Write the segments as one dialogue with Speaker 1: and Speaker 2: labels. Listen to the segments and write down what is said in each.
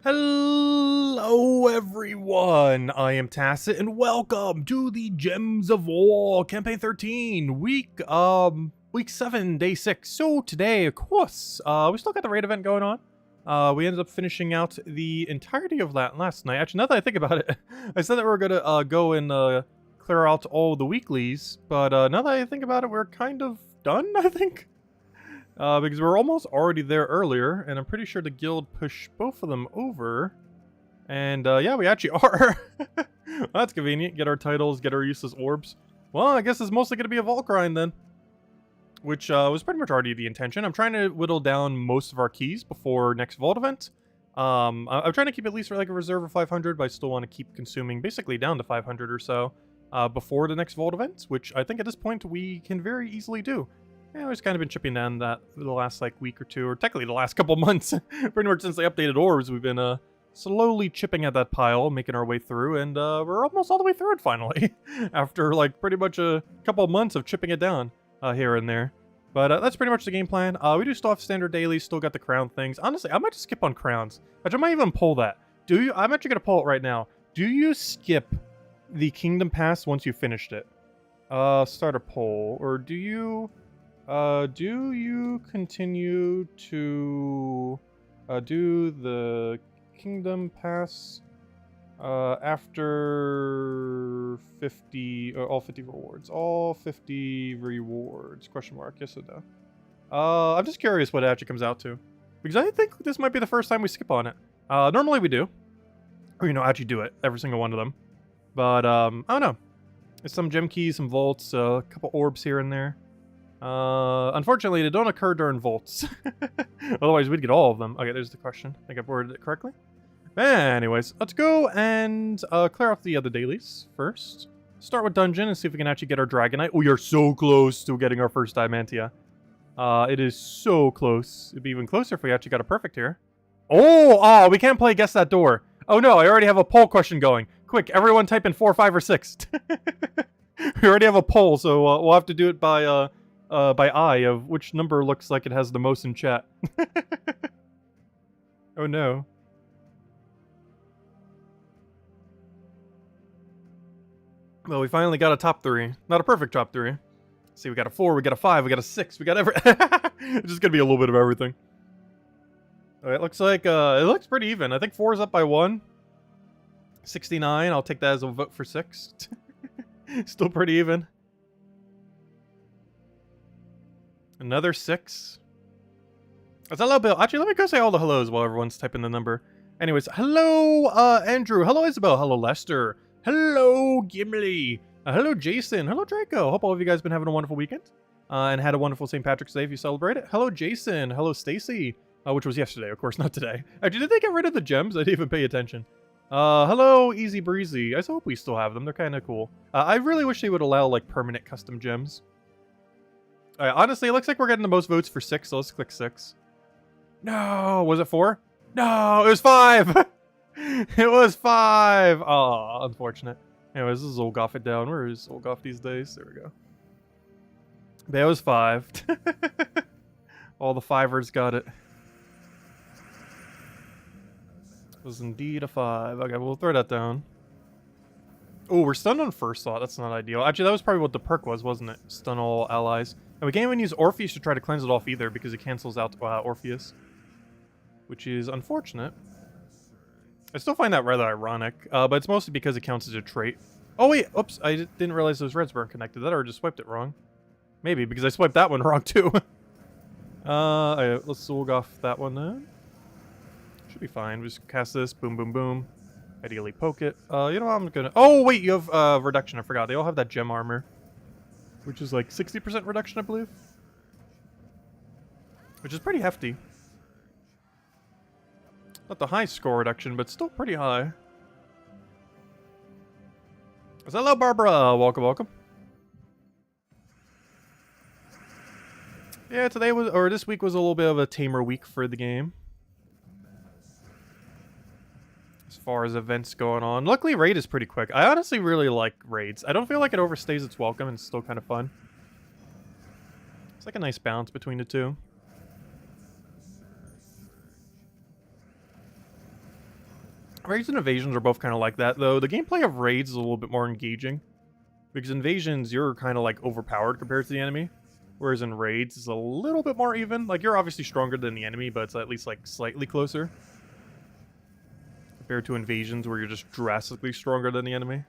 Speaker 1: Hello everyone, I am Tacit and welcome to the Gems of War Campaign 13, week 7, day 6. So today, of course, we still got the raid event going on. We ended up finishing out the entirety of that last night. Actually, now that I think about it, I said that we were gonna go and clear out all the weeklies, but now that I think about it, we're kind of done, I think. Because we're almost already there earlier, and I'm pretty sure the guild pushed both of them over. And yeah, we actually are. Well, that's convenient. Get our titles, get our useless orbs. Well, I guess it's mostly going to be a vault grind then. Which was pretty much already the intention. I'm trying to whittle down most of our keys before next vault event. I'm trying to keep at least like a reserve of 500, but I still want to keep consuming basically down to 500 or so before the next vault event, which I think at this point we can very easily do. Yeah, we've just kind of been chipping down that for the last like week or two, or technically the last couple months. Pretty much since they updated orbs, we've been slowly chipping at that pile, making our way through, and we're almost all the way through it finally. After like pretty much a couple of months of chipping it down here and there. But that's pretty much the game plan. We do still have standard dailies, still got the crown things. Honestly, I might just skip on crowns. Actually, I might even pull that. Do you? I'm actually gonna pull it right now. Do you skip the Kingdom Pass once you finished it? Start a poll, or do you continue to do the Kingdom Pass after 50, all 50 rewards? All 50 rewards, question mark, yes or no? I'm just curious what it actually comes out to. Because I think this might be the first time we skip on it. Normally we do. Or, actually do it, every single one of them. But, I don't know. There's some gem keys, some vaults, a couple orbs here and there. Unfortunately, they don't occur during vaults. Otherwise, we'd get all of them. Okay, there's the question. I think I've worded it correctly. Anyways, let's go and clear off the other dailies first. Start with dungeon and see if we can actually get our Dragonite. Oh, you're so close to getting our first Diamantia. It is so close. It'd be even closer if we actually got a perfect here. Oh, we can't play Guess That Door. Oh no, I already have a poll question going. Quick, everyone type in 4, 5, or 6. We already have a poll, so we'll have to do it by eye of which number looks like it has the most in chat. Oh no. Well, we finally got a top 3. Not a perfect top 3. See, we got a 4, we got a 5, we got a 6, we got It's just gonna be a little bit of everything. Alright, looks like, it looks pretty even. I think 4 is up by 1. 69, I'll take that as a vote for 6. Still pretty even. Another 6. That's a little bit. Actually, let me go say all the hellos while everyone's typing the number. Anyways, hello, Andrew. Hello, Isabel. Hello, Lester. Hello, Gimli. Hello, Jason. Hello, Draco. Hope all of you guys been having a wonderful weekend and had a wonderful St. Patrick's Day if you celebrate it. Hello, Jason. Hello, Stacy. Which was yesterday, of course, not today. Actually, did they get rid of the gems? I didn't even pay attention. Hello, Easy Breezy. I hope we still have them. They're kind of cool. I really wish they would allow like permanent custom gems. Honestly, it looks like we're getting the most votes for 6, so let's click 6. No, was it 4? No, it was 5! It was 5! Aw, unfortunate. Anyways, this is Olgoff it down. Where is Olgoff these days? There we go. That was 5. All the 5ers got it. It was indeed a 5. Okay, we'll throw that down. Oh, we're stunned on first thought. That's not ideal. Actually, that was probably what the perk was, wasn't it? Stun all allies. And we can't even use Orpheus to try to cleanse it off either because it cancels out Orpheus. Which is unfortunate. I still find that rather ironic, but it's mostly because it counts as a trait. Oh wait, oops, I didn't realize those reds weren't connected. That or just swiped it wrong. Maybe, because I swiped that one wrong too. Right, let's log off that one then. Should be fine. We just cast this, boom, boom, boom. Ideally poke it. You know what, I'm gonna... Oh wait, you have reduction, I forgot. They all have that gem armor. Which is like 60% reduction, I believe. Which is pretty hefty. Not the high score reduction, but still pretty high. Hello, Barbara. Welcome, welcome. Yeah, today was, or this week was a little bit of a tamer week for the game. As far as events going on. Luckily, raid is pretty quick. I honestly really like raids. I don't feel like it overstays its welcome and it's still kind of fun. It's like a nice balance between the two. Raids and invasions are both kind of like that, though. The gameplay of raids is a little bit more engaging. Because invasions, you're kind of like overpowered compared to the enemy. Whereas in raids, it's a little bit more even. Like, you're obviously stronger than the enemy, but it's at least like slightly closer. Compared to invasions where you're just drastically stronger than the enemy.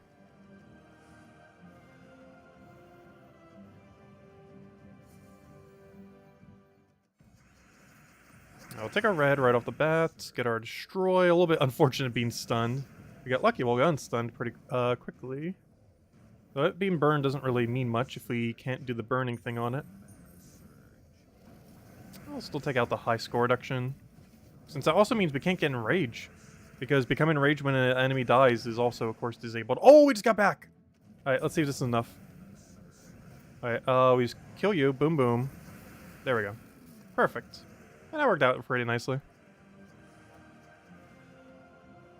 Speaker 1: I'll take our red right off the bat, get our destroy. A little bit unfortunate being stunned. We got lucky, well, we got unstunned pretty quickly. So that being burned doesn't really mean much if we can't do the burning thing on it. I'll still take out the high score reduction. Since that also means we can't get enraged. Because becoming enraged when an enemy dies is also, of course, disabled. Oh, we just got back! Alright, let's see if this is enough. Alright, we just kill you. Boom, boom. There we go. Perfect. And that worked out pretty nicely.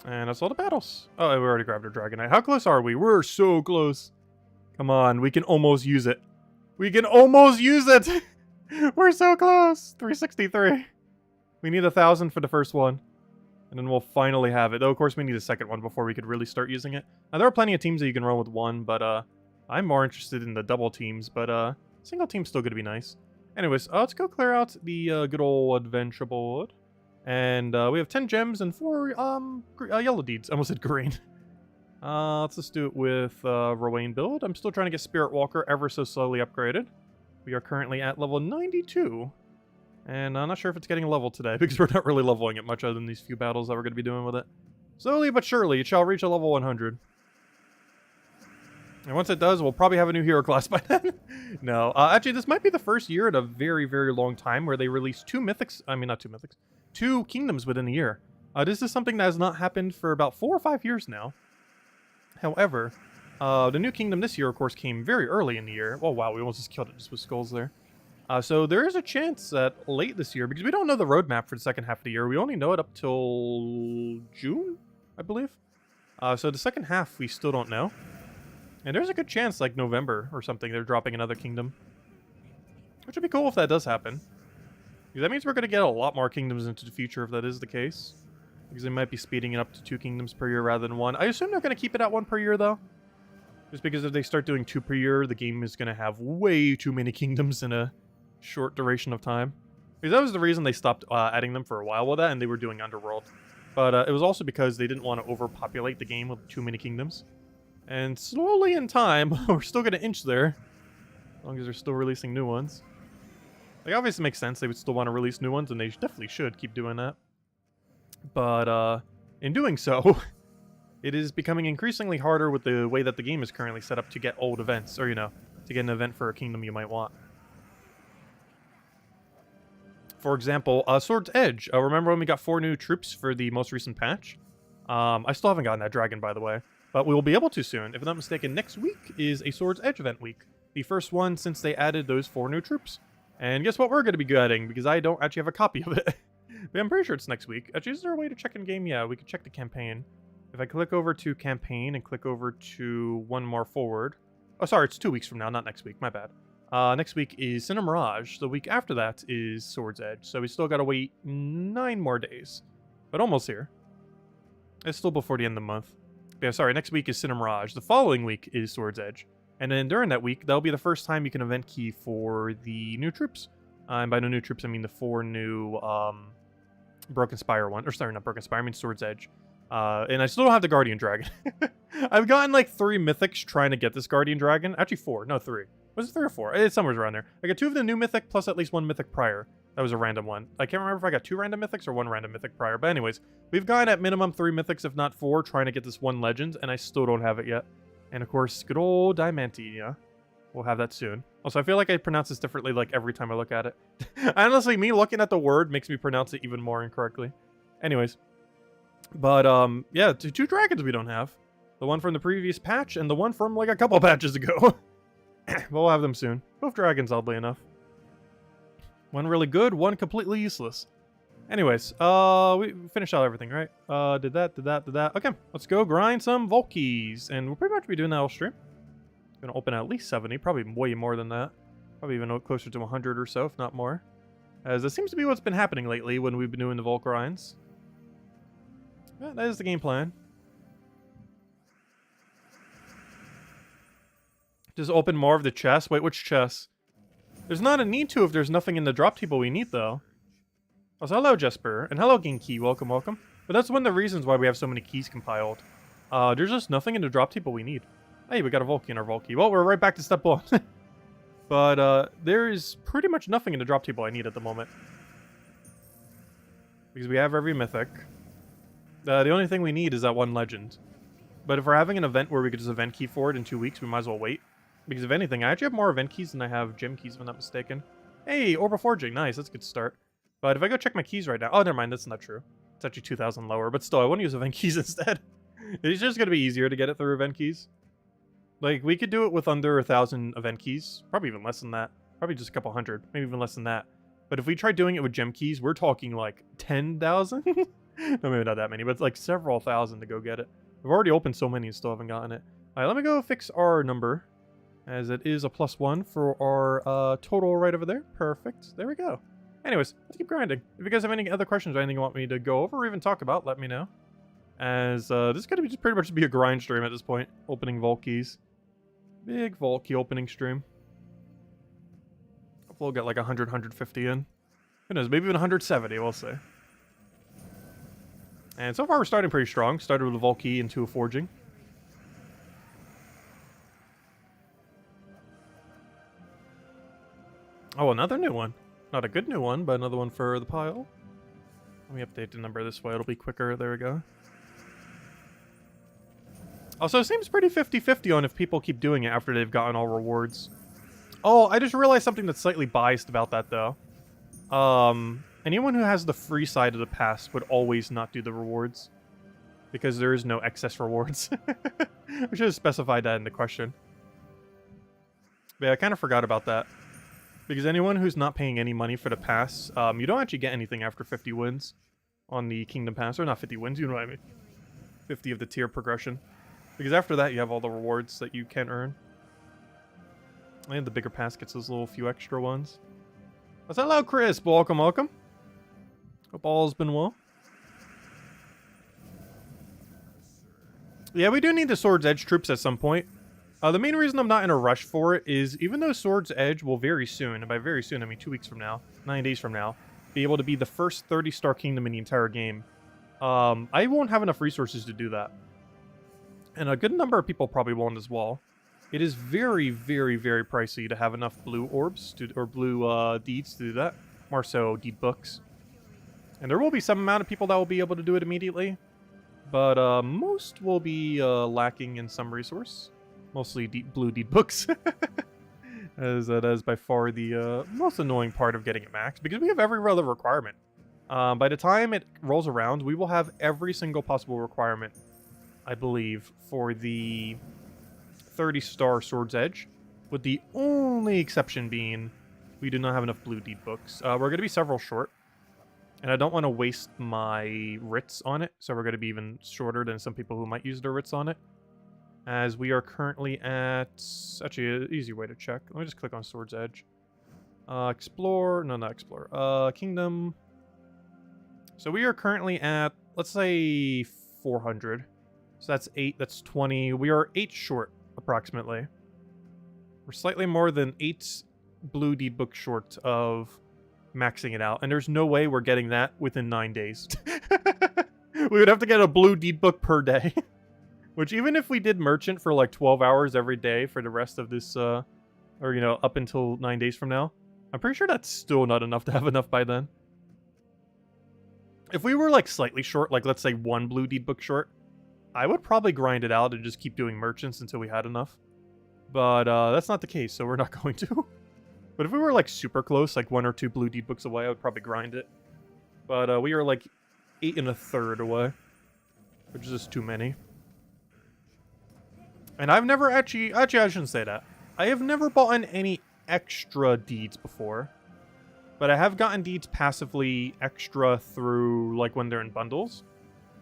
Speaker 1: And that's all the battles. Oh, we already grabbed our Dragonite. How close are we? We're so close. Come on, we can almost use it. We can almost use it! We're so close! 363. We need 1,000 for the first one. And then we'll finally have it. Though, of course, we need a second one before we could really start using it. Now, there are plenty of teams that you can run with one, but I'm more interested in the double teams. But single team's still going to be nice. Anyways, let's go clear out the good old adventure board. And we have 10 gems and 4 yellow deeds. I almost said green. Let's just do it with Rowan build. I'm still trying to get Spirit Walker ever so slowly upgraded. We are currently at level 92. And I'm not sure if it's getting a level today, because we're not really leveling it much other than these few battles that we're going to be doing with it. Slowly but surely, it shall reach a level 100. And once it does, we'll probably have a new hero class by then. No, actually, this might be the first year in a very, very long time where they release 2 mythics. I mean, not 2 mythics. 2 kingdoms within a year. This is something that has not happened for about 4 or 5 years now. However, the new kingdom this year, of course, came very early in the year. Oh, wow, we almost just killed it just with skulls there. So there is a chance that late this year, because we don't know the roadmap for the second half of the year, we only know it up till June, I believe. So the second half, we still don't know. And there's a good chance, like November or something, they're dropping another kingdom. Which would be cool if that does happen. Because that means we're going to get a lot more kingdoms into the future if that is the case. Because they might be speeding it up to 2 kingdoms per year rather than 1. I assume they're going to keep it at 1 per year, though. Just because if they start doing 2 per year, the game is going to have way too many kingdoms in a short duration of time. Because that was the reason they stopped adding them for a while with that, and they were doing Underworld. But it was also because they didn't want to overpopulate the game with too many kingdoms. And slowly in time, we're still going to inch there. As long as they're still releasing new ones. Like, obviously it makes sense. They would still want to release new ones, and they definitely should keep doing that. But in doing so, it is becoming increasingly harder with the way that the game is currently set up to get old events. Or, you know, to get an event for a kingdom you might want. For example, Sword's Edge. Remember when we got 4 new troops for the most recent patch? I still haven't gotten that dragon, by the way. But we will be able to soon. If I'm not mistaken, next week is a Sword's Edge event week. The first one since they added those 4 new troops. And guess what we're going to be getting? Because I don't actually have a copy of it. But I'm pretty sure it's next week. Actually, is there a way to check in game? Yeah, we can check the campaign. If I click over to campaign and click over to one more forward. Oh, sorry, it's 2 weeks from now, not next week. My bad. Next week is Cinema Mirage. The week after that is Sword's Edge. So we still got to wait 9 more days. But almost here. It's still before the end of the month. Yeah, sorry, next week is Cinema Mirage. The following week is Sword's Edge. And then during that week, that'll be the first time you can event key for the new troops. And by the new troops, I mean the 4 new Broken Spire one. Or sorry, not Broken Spire, I mean Sword's Edge. And I still don't have the Guardian Dragon. I've gotten like 3 mythics trying to get this Guardian Dragon. Actually 4, no 3. Was it 3 or 4? It's somewhere around there. I got 2 of the new mythic plus at least 1 mythic prior. That was a random one. I can't remember if I got 2 random mythics or 1 random mythic prior. But anyways, we've gotten at minimum 3 mythics, if not 4, trying to get this 1 legend, and I still don't have it yet. And of course, good old Diamantina. We'll have that soon. Also, I feel like I pronounce this differently like every time I look at it. Honestly, me looking at the word makes me pronounce it even more incorrectly. Anyways. But, yeah, 2 dragons we don't have. The one from the previous patch and the one from like a couple patches ago. We'll have them soon. Both dragons, oddly enough. One really good, one completely useless. Anyways, we finished out everything, right? Did that. Okay, let's go grind some Volkies. And we'll pretty much be doing that all stream. Gonna open at least 70, probably way more than that. Probably even closer to 100 or so, if not more. As that seems to be what's been happening lately when we've been doing the Volk grinds. Yeah, that is the game plan. Just open more of the chests. Wait, which chests? There's not a need to if there's nothing in the drop table we need, though. Also, hello, Jesper. And hello, Ginky. Welcome, welcome. But that's one of the reasons why we have so many keys compiled. There's just nothing in the drop table we need. Hey, we got a Volkey in our Volkey. Well, we're right back to step 1. But there is pretty much nothing in the drop table I need at the moment. Because we have every mythic. The only thing we need is that one legend. But if we're having an event where we could just event key for it in 2 weeks, we might as well wait. Because if anything, I actually have more event keys than I have gem keys, if I'm not mistaken. Hey, Orb of Forging. Nice, that's a good start. But if I go check my keys right now... Oh, never mind, that's not true. It's actually 2,000 lower. But still, I want to use event keys instead. It's just going to be easier to get it through event keys. Like, we could do it with under 1,000 event keys. Probably even less than that. Probably just a couple hundred. Maybe even less than that. But if we try doing it with gem keys, we're talking like 10,000? No, maybe not that many, but it's like several thousand to go get it. We've already opened so many and still haven't gotten it. Alright, let me go fix our number. As it is a +1 for our total right over there. Perfect. There we go. Anyways, let's keep grinding. If you guys have any other questions or anything you want me to go over or even talk about, let me know. As this is going to be just pretty much be a grind stream at this point. Opening vault keys. Big vault key opening stream. Hopefully we'll get like 100, 150 in. Who knows, maybe even 170, we'll see. And so far we're starting pretty strong. Started with a vault key into a forging. Oh, another new one. Not a good new one, but another one for the pile. Let me update the number this way. It'll be quicker. There we go. Also, it seems pretty 50-50 on if people keep doing it after they've gotten all rewards. Oh, I just realized something that's slightly biased about that, though. Anyone who has the free side of the pass would always not do the rewards. Because there is no excess rewards. We should have specified that in the question. But yeah, I kind of forgot about that. Because anyone who's not paying any money for the pass, you don't actually get anything after 50 wins on the Kingdom Pass. Or not 50 wins, you know what I mean. 50 of the tier progression. Because after that, you have all the rewards that you can earn. And the bigger pass gets those little few extra ones. What's hello, Chris? Welcome, welcome. Hope all's been well. Yeah, we do need the Sword's Edge troops at some point. The main reason I'm not in a rush for it is even though Sword's Edge will very soon, and by very soon I mean 2 weeks from now, 9 days from now, be able to be the first 30-star kingdom in the entire game, I won't have enough resources to do that. And a good number of people probably won't as well. It is very, very, very pricey to have enough blue orbs, or blue deeds to do that. More so, deed books. And there will be some amount of people that will be able to do it immediately. But most will be lacking in some resource. Mostly blue deed books. As that is by far the most annoying part of getting it maxed. Because we have every other requirement. By the time it rolls around, we will have every single possible requirement, I believe, for the 30-star Sword's Edge. With the only exception being, we do not have enough blue deed books. We're going to be several short. And I don't want to waste my writs on it. So we're going to be even shorter than some people who might use their writs on it. As we are currently at... Actually, an easy way to check. Let me just click on Sword's Edge. Explore... No, not Explore. Kingdom. So we are currently at, let's say, 400. So that's 8. That's 20. We are 8 short, approximately. We're slightly more than 8 blue deed book short of maxing it out. And there's no way we're getting that within 9 days. We would have to get a blue deed book per day. Which, even if we did merchant for like 12 hours every day for the rest of this, or, you know, up until 9 days from now, I'm pretty sure that's still not enough to have enough by then. If we were like slightly short, like let's say 1 blue deed book short, I would probably grind it out and just keep doing merchants until we had enough. But that's not the case, so we're not going to. But if we were like super close, like 1 or 2 blue deed books away, I would probably grind it. But we are like 8 1/3 away, which is just too many. And I've never actually, I shouldn't say that. I have never bought in any extra deeds before. But I have gotten deeds passively extra through, like, when they're in bundles.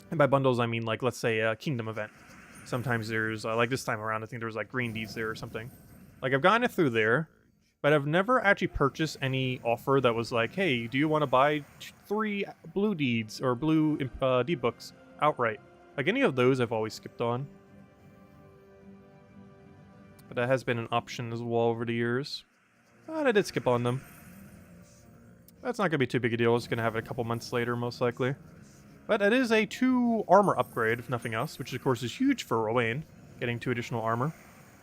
Speaker 1: And by bundles, I mean, like, let's say a kingdom event. Sometimes there's, like this time around, I think there was, like, green deeds there or something. Like, I've gotten it through there. But I've never actually purchased any offer that was like, hey, do you want to buy 3 blue deeds or blue deed books outright. Like any of those I've always skipped on. But that has been an option as well over the years. But I did skip on them. That's not going to be too big a deal. It's going to have it a couple months later, most likely. But it is a 2 armor upgrade, if nothing else, which of course is huge for Rowan, getting 2 additional armor.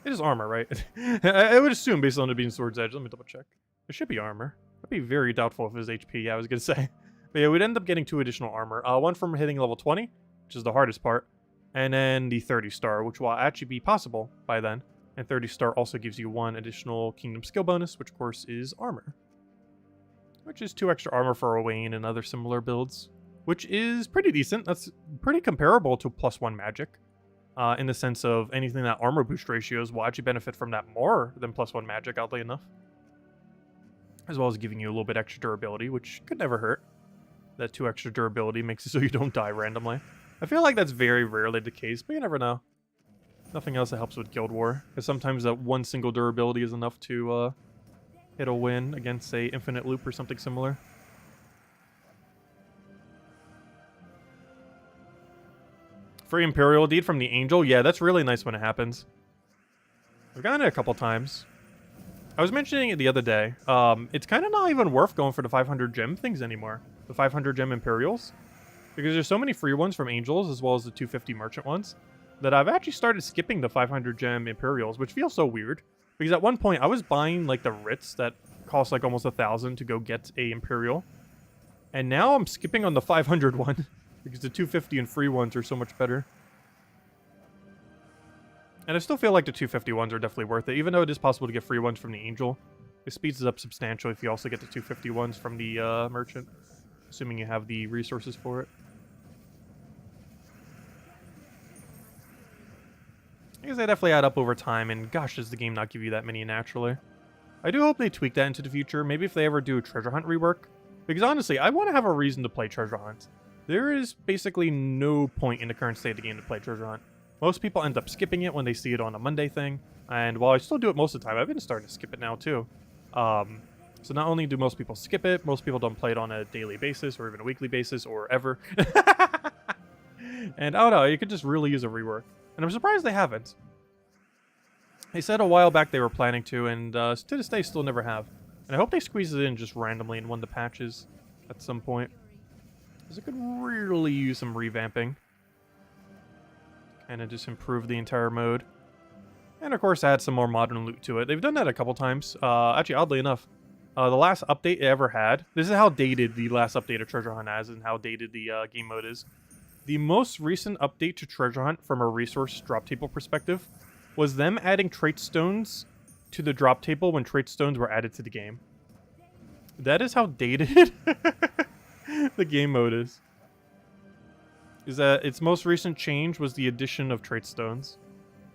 Speaker 1: It is armor, right? I would assume, based on it being Sword's Edge. Let me double check. It should be armor. I'd be very doubtful if it was HP, yeah, I was going to say. But yeah, we'd end up getting 2 additional armor. One from hitting level 20, which is the hardest part, and then the 30 star, which will actually be possible by then. And 30 star also gives you 1 additional Kingdom skill bonus, which of course is armor. Which is 2 extra armor for Owain and other similar builds. Which is pretty decent. That's pretty comparable to +1 magic. In the sense of anything that armor boost ratios will actually benefit from that more than +1 magic, oddly enough. As well as giving you a little bit extra durability, which could never hurt. That 2 extra durability makes it so you don't die randomly. I feel like that's very rarely the case, but you never know. Nothing else that helps with Guild War, because sometimes that 1 single durability is enough to hit a win against, say, Infinite Loop or something similar. Free Imperial Deed from the Angel? Yeah, that's really nice when it happens. I've gotten it a couple times. I was mentioning it the other day. It's kind of not even worth going for the 500 gem things anymore. The 500 gem Imperials. Because there's so many free ones from Angels, as well as the 250 merchant ones, that I've actually started skipping the 500 gem Imperials, which feels so weird. Because at one point, I was buying, like, the writs that cost, like, almost 1,000 to go get a Imperial. And now I'm skipping on the 500 one. Because the 250 and free ones are so much better. And I still feel like the 250 ones are definitely worth it, even though it is possible to get free ones from the Angel. It speeds it up substantially if you also get the 250 ones from the Merchant. Assuming you have the resources for it. I guess they definitely add up over time, and gosh, does the game not give you that many naturally. I do hope they tweak that into the future, maybe if they ever do a treasure hunt rework. Because honestly, I want to have a reason to play treasure hunt. There is basically no point in the current state of the game to play treasure hunt. Most people end up skipping it when they see it on a Monday thing, and while I still do it most of the time, I've been starting to skip it now too. So not only do most people skip it, most people don't play it on a daily basis, or even a weekly basis, or ever. And I don't know, you could just really use a rework. And I'm surprised they haven't. They said a while back they were planning to, and to this day still never have. And I hope they squeeze it in just randomly in one of the patches at some point. Because it could really use some revamping. Kind of just improve the entire mode. And of course add some more modern loot to it. They've done that a couple times. Actually, oddly enough, the last update it ever had, this is how dated the last update of Treasure Hunt is and how dated the game mode is. The most recent update to Treasure Hunt from a resource drop table perspective was them adding trait stones to the drop table when trait stones were added to the game. That is how dated the game mode is. Is that its most recent change was the addition of trait stones.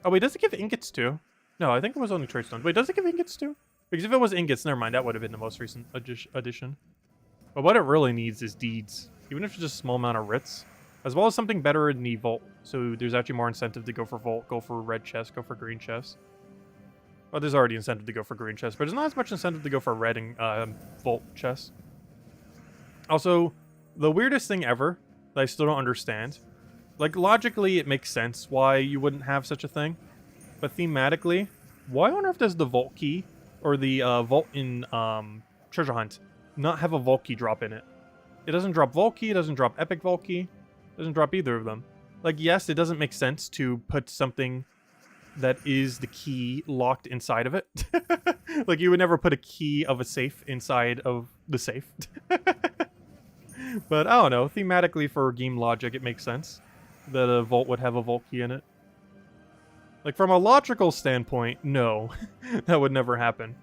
Speaker 1: Oh wait, does it give ingots too? No, I think it was only trait stones. Wait, does it give ingots too? Because if it was ingots, never mind, that would have been the most recent addition. But what it really needs is deeds. Even if it's just a small amount of writs. As well as something better in the vault. So there's actually more incentive to go for vault, go for red chest, go for green chest. Well, there's already incentive to go for green chest, but there's not as much incentive to go for red and vault chest. Also, the weirdest thing ever that I still don't understand. Like, logically, it makes sense why you wouldn't have such a thing. But thematically, why on earth does the vault key, or the vault in Treasure Hunt, not have a vault key drop in it? It doesn't drop vault key, it doesn't drop epic vault key. It doesn't drop either of them. Like, yes, it doesn't make sense to put something that is the key locked inside of it. Like, you would never put a key of a safe inside of the safe. But, I don't know, thematically for game logic, it makes sense that a vault would have a vault key in it. Like, from a logical standpoint, no. That would never happen.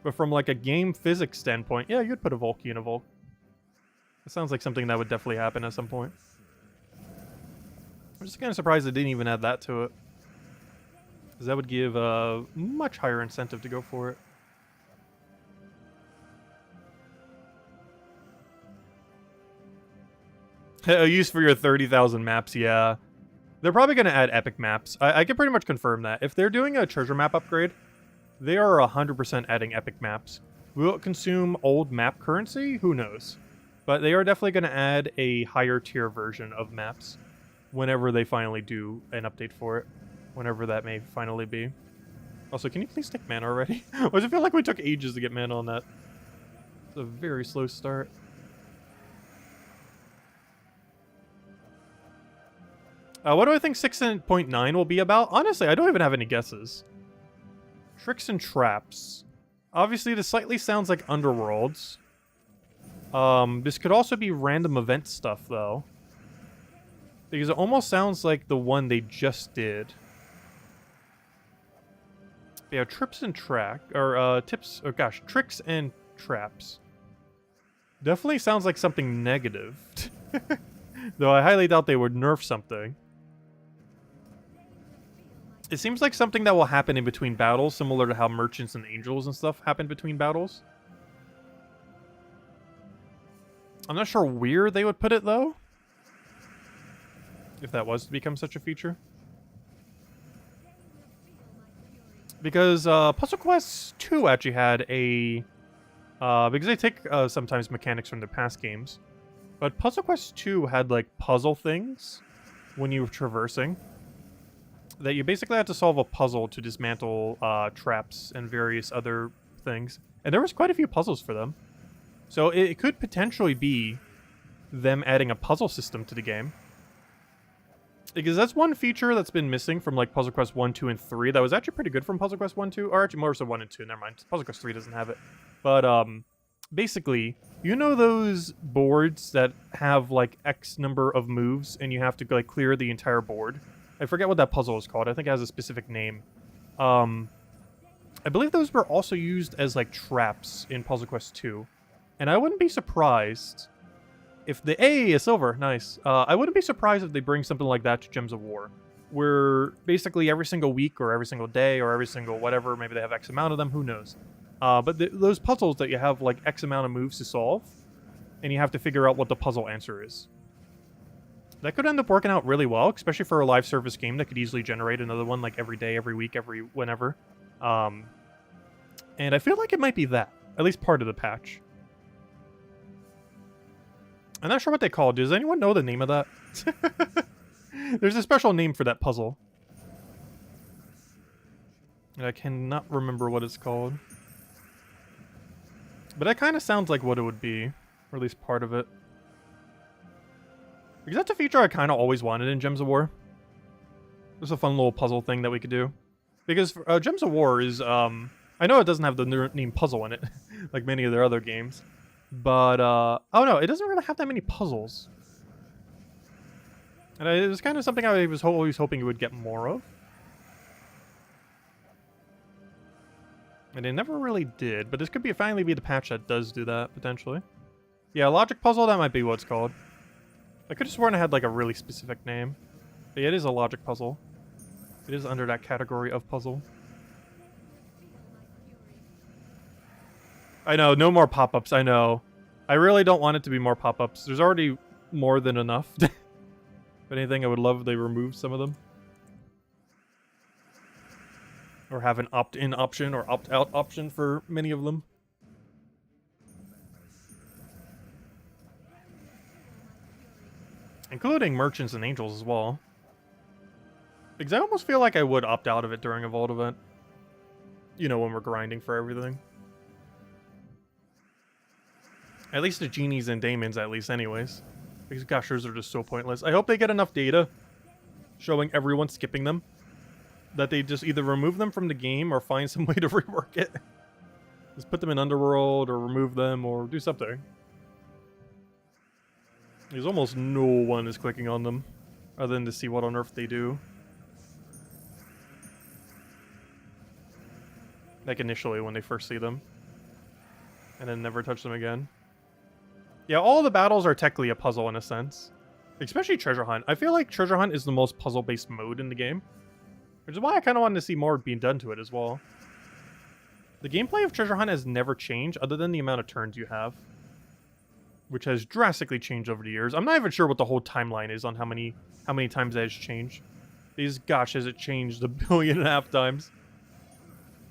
Speaker 1: But from, like, a game physics standpoint, yeah, you'd put a vault key in a vault. It sounds like something that would definitely happen at some point. I'm just kind of surprised they didn't even add that to it. Because that would give a much higher incentive to go for it. A use for your 30,000 maps, yeah. They're probably going to add epic maps. I can pretty much confirm that. If they're doing a treasure map upgrade, they are 100% adding epic maps. Will it consume old map currency? Who knows? But they are definitely going to add a higher tier version of maps. whenever they finally do an update for it. Whenever that may finally be. Also, can you please take mana already? Why does it feel like we took ages to get mana on that? It's a very slow start. What do I think 6.9 will be about? Honestly, I don't even have any guesses. Tricks and traps. Obviously, this slightly sounds like Underworlds. This could also be random event stuff, though. Because it almost sounds like the one they just did. Yeah, trips and tips. Oh gosh, tricks and traps. Definitely sounds like something negative. Though I highly doubt they would nerf something. It seems like something that will happen in between battles, similar to how merchants and angels and stuff happen between battles. I'm not sure where they would put it, though. If that was to become such a feature. Because Puzzle Quest 2 actually had a... because they take sometimes mechanics from their past games. But Puzzle Quest 2 had, like, puzzle things when you were traversing. That you basically had to solve a puzzle to dismantle traps and various other things. And there was quite a few puzzles for them. So it could potentially be them adding a puzzle system to the game. Because that's one feature that's been missing from like Puzzle Quest 1, 2, and 3 that was actually pretty good from Puzzle Quest 1, 2, or actually more so 1 and 2, never mind. Puzzle Quest 3 doesn't have it. But basically, you know those boards that have like X number of moves and you have to like clear the entire board? I forget what that puzzle is called. I think it has a specific name. I believe those were also used as like traps in Puzzle Quest 2. And I wouldn't be surprised if the A is silver, nice. I wouldn't be surprised if they bring something like that to Gems of War, where basically every single week or every single day or every single whatever, maybe they have X amount of them, who knows. But those puzzles that you have like X amount of moves to solve, and you have to figure out what the puzzle answer is. That could end up working out really well, especially for a live service game that could easily generate another one like every day, every week, every whenever. And I feel like it might be that, at least part of the patch. I'm not sure what they call it. Does anyone know the name of that? There's a special name for that puzzle. And I cannot remember what it's called. But that kind of sounds like what it would be. Or at least part of it. Because that's a feature I kind of always wanted in Gems of War. Just a fun little puzzle thing that we could do. Because Gems of War is, I know it doesn't have the name puzzle in it, like many of their other games. But, oh no, it doesn't really have that many puzzles. And it was kind of something I was always hoping you would get more of. And it never really did, but this could finally be the patch that does do that, potentially. Yeah, logic puzzle, that might be what it's called. I could have sworn it had like a really specific name. But yeah, it is a logic puzzle. It is under that category of puzzle. I know, no more pop-ups, I know. I really don't want it to be more pop-ups. There's already more than enough. If anything, I would love if they removed some of them. Or have an opt-in option or opt-out option for many of them. Including merchants and angels as well. Because I almost feel like I would opt out of it during a Vault event. You know, when we're grinding for everything. At least the genies and daemons, at least, anyways. Because, gosh, those are just so pointless. I hope they get enough data showing everyone skipping them that they just either remove them from the game or find some way to rework it. Just put them in Underworld or remove them or do something. There's almost no one is clicking on them other than to see what on earth they do. Like initially when they first see them. And then never touch them again. Yeah, all the battles are technically a puzzle in a sense. Especially Treasure Hunt. I feel like Treasure Hunt is the most puzzle-based mode in the game. Which is why I kind of wanted to see more being done to it as well. The gameplay of Treasure Hunt has never changed other than the amount of turns you have. Which has drastically changed over the years. I'm not even sure what the whole timeline is on how many times that has changed. Because, gosh, has it changed 1.5 billion times.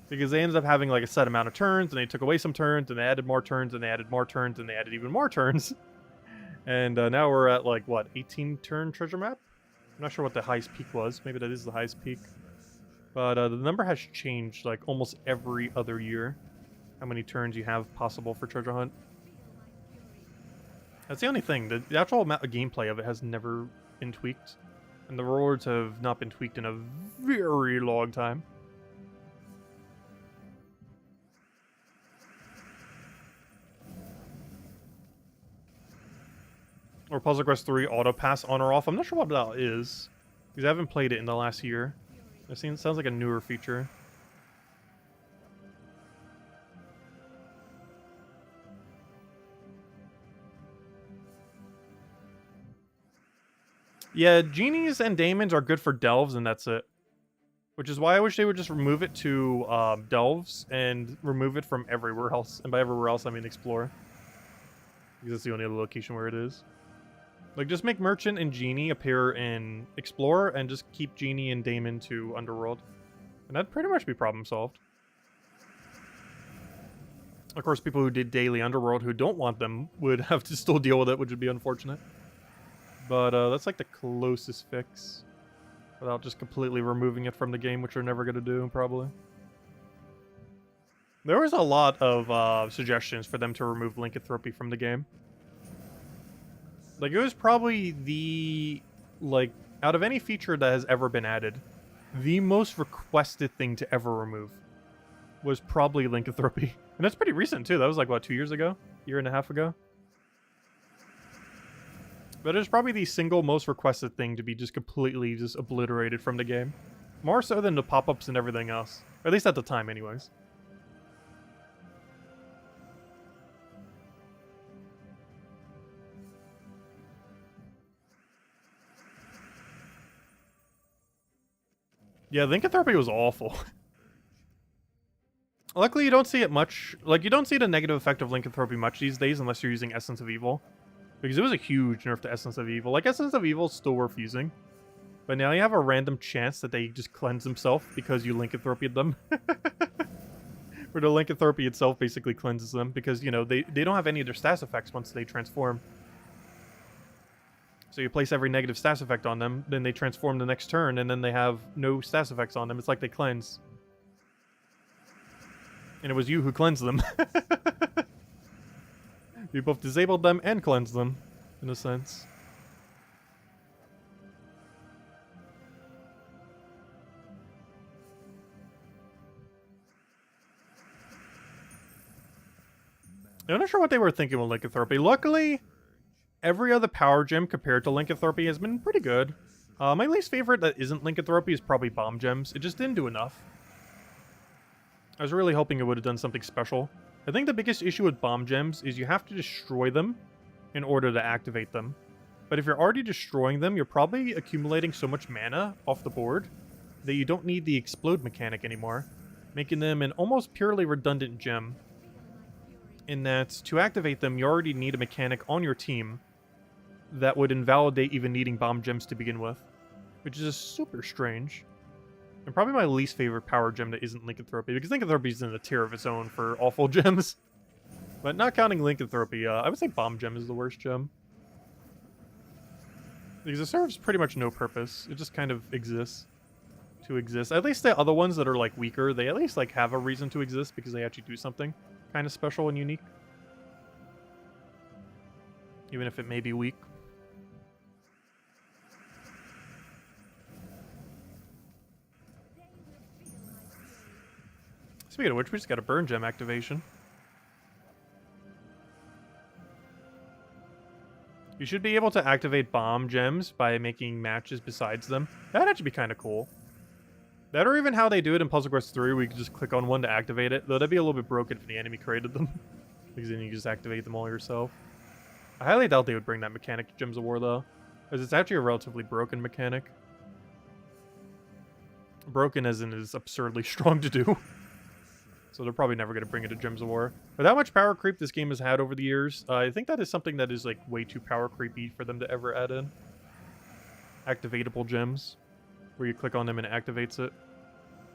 Speaker 1: Because they ended up having like a set amount of turns, and they took away some turns, and they added more turns, and they added more turns, and they added even more turns. And now we're at like, what, 18 turn treasure map? I'm not sure what the highest peak was. Maybe that is the highest peak. But the number has changed like almost every other year. How many turns you have possible for treasure hunt. That's the only thing. The actual amount of gameplay of it has never been tweaked. And the rewards have not been tweaked in a very long time. Or Puzzle Quest 3 auto pass on or off. I'm not sure what that is. Because I haven't played it in the last year. It sounds like a newer feature. Yeah, genies and daemons are good for delves, and that's it. Which is why I wish they would just remove it to delves and remove it from everywhere else. And by everywhere else, I mean explore. Because that's the only other location where it is. Like, just make merchant and genie appear in explore, and just keep genie and daemon to underworld. And that'd pretty much be problem solved. Of course, people who did daily underworld who don't want them would have to still deal with it, which would be unfortunate. But that's like the closest fix. Without just completely removing it from the game, which we're never going to do, probably. There was a lot of suggestions for them to remove lycanthropy from the game. Like, it was probably the, like, out of any feature that has ever been added, the most requested thing to ever remove was probably lycanthropy. And that's pretty recent, too. That was, like, what, 2 years ago? Year and a half ago? But it's probably the single most requested thing to be just completely just obliterated from the game. More so than the pop-ups and everything else. Or at least at the time, anyways. Yeah, lycanthropy was awful. Luckily, you don't see it much. Like, you don't see the negative effect of lycanthropy much these days unless you're using Essence of Evil. Because it was a huge nerf to Essence of Evil. Like, Essence of Evil is still worth using. But now you have a random chance that they just cleanse themselves because you lycanthropied them. Or the lycanthropy itself basically cleanses them because, you know, they don't have any of their stats effects once they transform. So you place every negative stats effect on them, then they transform the next turn, and then they have no stats effects on them. It's like they cleanse. And it was you who cleansed them. You both disabled them and cleansed them, in a sense. I'm not sure what they were thinking with lycanthropy. Luckily, every other power gem compared to lycanthropy has been pretty good. My least favorite that isn't lycanthropy is probably bomb gems. It just didn't do enough. I was really hoping it would have done something special. I think the biggest issue with bomb gems is you have to destroy them in order to activate them. But if you're already destroying them, you're probably accumulating so much mana off the board that you don't need the explode mechanic anymore, making them an almost purely redundant gem. In that, to activate them, you already need a mechanic on your team that would invalidate even needing bomb gems to begin with, which is super strange. And probably my least favorite power gem that isn't lycanthropy, because lycanthropy is in a tier of its own for awful gems. But not counting lycanthropy, I would say bomb gem is the worst gem. Because it serves pretty much no purpose. It just kind of exists to exist. At least the other ones that are like weaker, they at least like have a reason to exist because they actually do something kind of special and unique. Even if it may be weak. Speaking of which, we just got a burn gem activation. You should be able to activate bomb gems by making matches besides them. That'd actually be kind of cool. That or even how they do it in Puzzle Quest 3, where you can just click on one to activate it. Though that'd be a little bit broken if the enemy created them. Because then you just activate them all yourself. I highly doubt they would bring that mechanic to Gems of War, though. Because it's actually a relatively broken mechanic. Broken as in is absurdly strong to do. So they're probably never going to bring it to Gems of War. But how much power creep this game has had over the years, I think that is something that is like way too power creepy for them to ever add in. Activatable gems. Where you click on them and it activates it.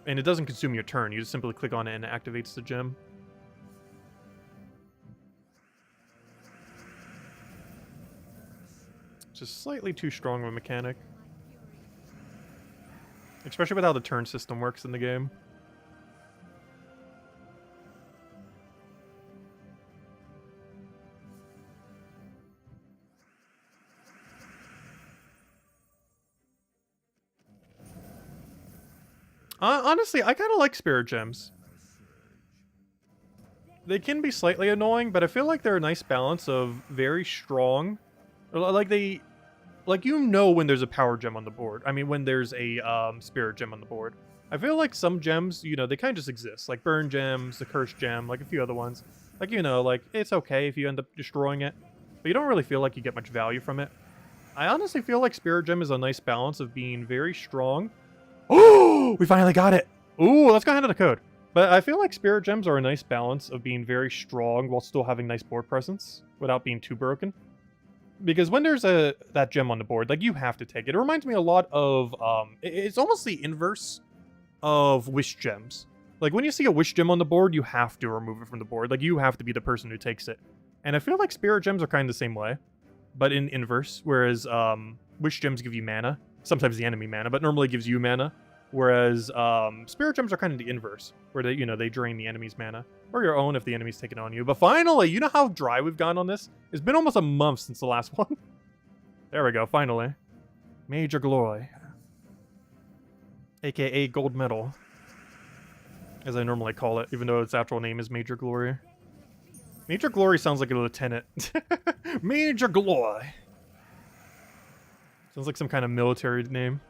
Speaker 1: And it doesn't consume your turn, you just simply click on it and it activates the gem. Just slightly too strong of a mechanic. Especially with how the turn system works in the game. Honestly, I kind of like Spirit Gems. They can be slightly annoying, but I feel like they're a nice balance of very strong. Like you know when there's a power gem on the board. I mean, when there's a spirit gem on the board. I feel like some gems, you know, they kind of just exist. Like burn gems, the curse gem, like a few other ones. Like, you know, like it's okay if you end up destroying it, but you don't really feel like you get much value from it. I honestly feel like spirit gem is a nice balance of being very strong. Oh, we finally got it. Ooh, let's go ahead to the code. But I feel like spirit gems are a nice balance of being very strong while still having nice board presence without being too broken. Because when there's that gem on the board, like, you have to take it. It reminds me a lot of it's almost the inverse of wish gems. Like, when you see a wish gem on the board, you have to remove it from the board. Like, you have to be the person who takes it. And I feel like spirit gems are kind of the same way, but in inverse. Whereas wish gems give you mana, sometimes the enemy mana, but normally gives you mana. Whereas spirit gems are kind of the inverse, where they, you know, they drain the enemy's mana, or your own if the enemy's taken on you. But finally, you know how dry we've gone on this? It's been almost a month since the last one. There we go, finally. Major Glory. AKA Gold Medal, as I normally call it, even though its actual name is Major Glory. Major Glory sounds like a lieutenant. Major Glory. Sounds like some kind of military name.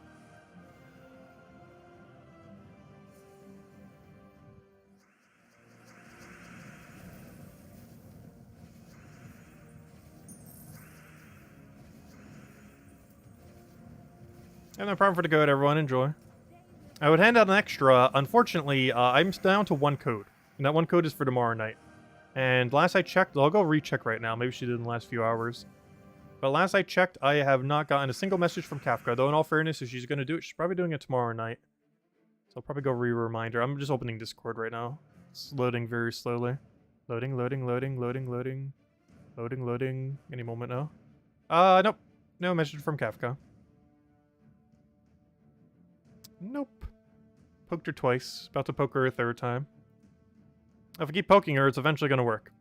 Speaker 1: And no problem for the code, everyone. Enjoy. I would hand out an extra. Unfortunately, I'm down to one code. And that one code is for tomorrow night. And last I checked, I'll go recheck right now. Maybe she did in the last few hours. But last I checked, I have not gotten a single message from Kafka. Though in all fairness, if she's going to do it, she's probably doing it tomorrow night. So I'll probably go re-remind her. I'm just opening Discord right now. It's loading very slowly. Loading, loading, loading, loading, loading. Loading, loading. Any moment now. Nope. No message from Kafka. Nope. Poked her twice. About to poke her a third time. If I keep poking her, it's eventually going to work.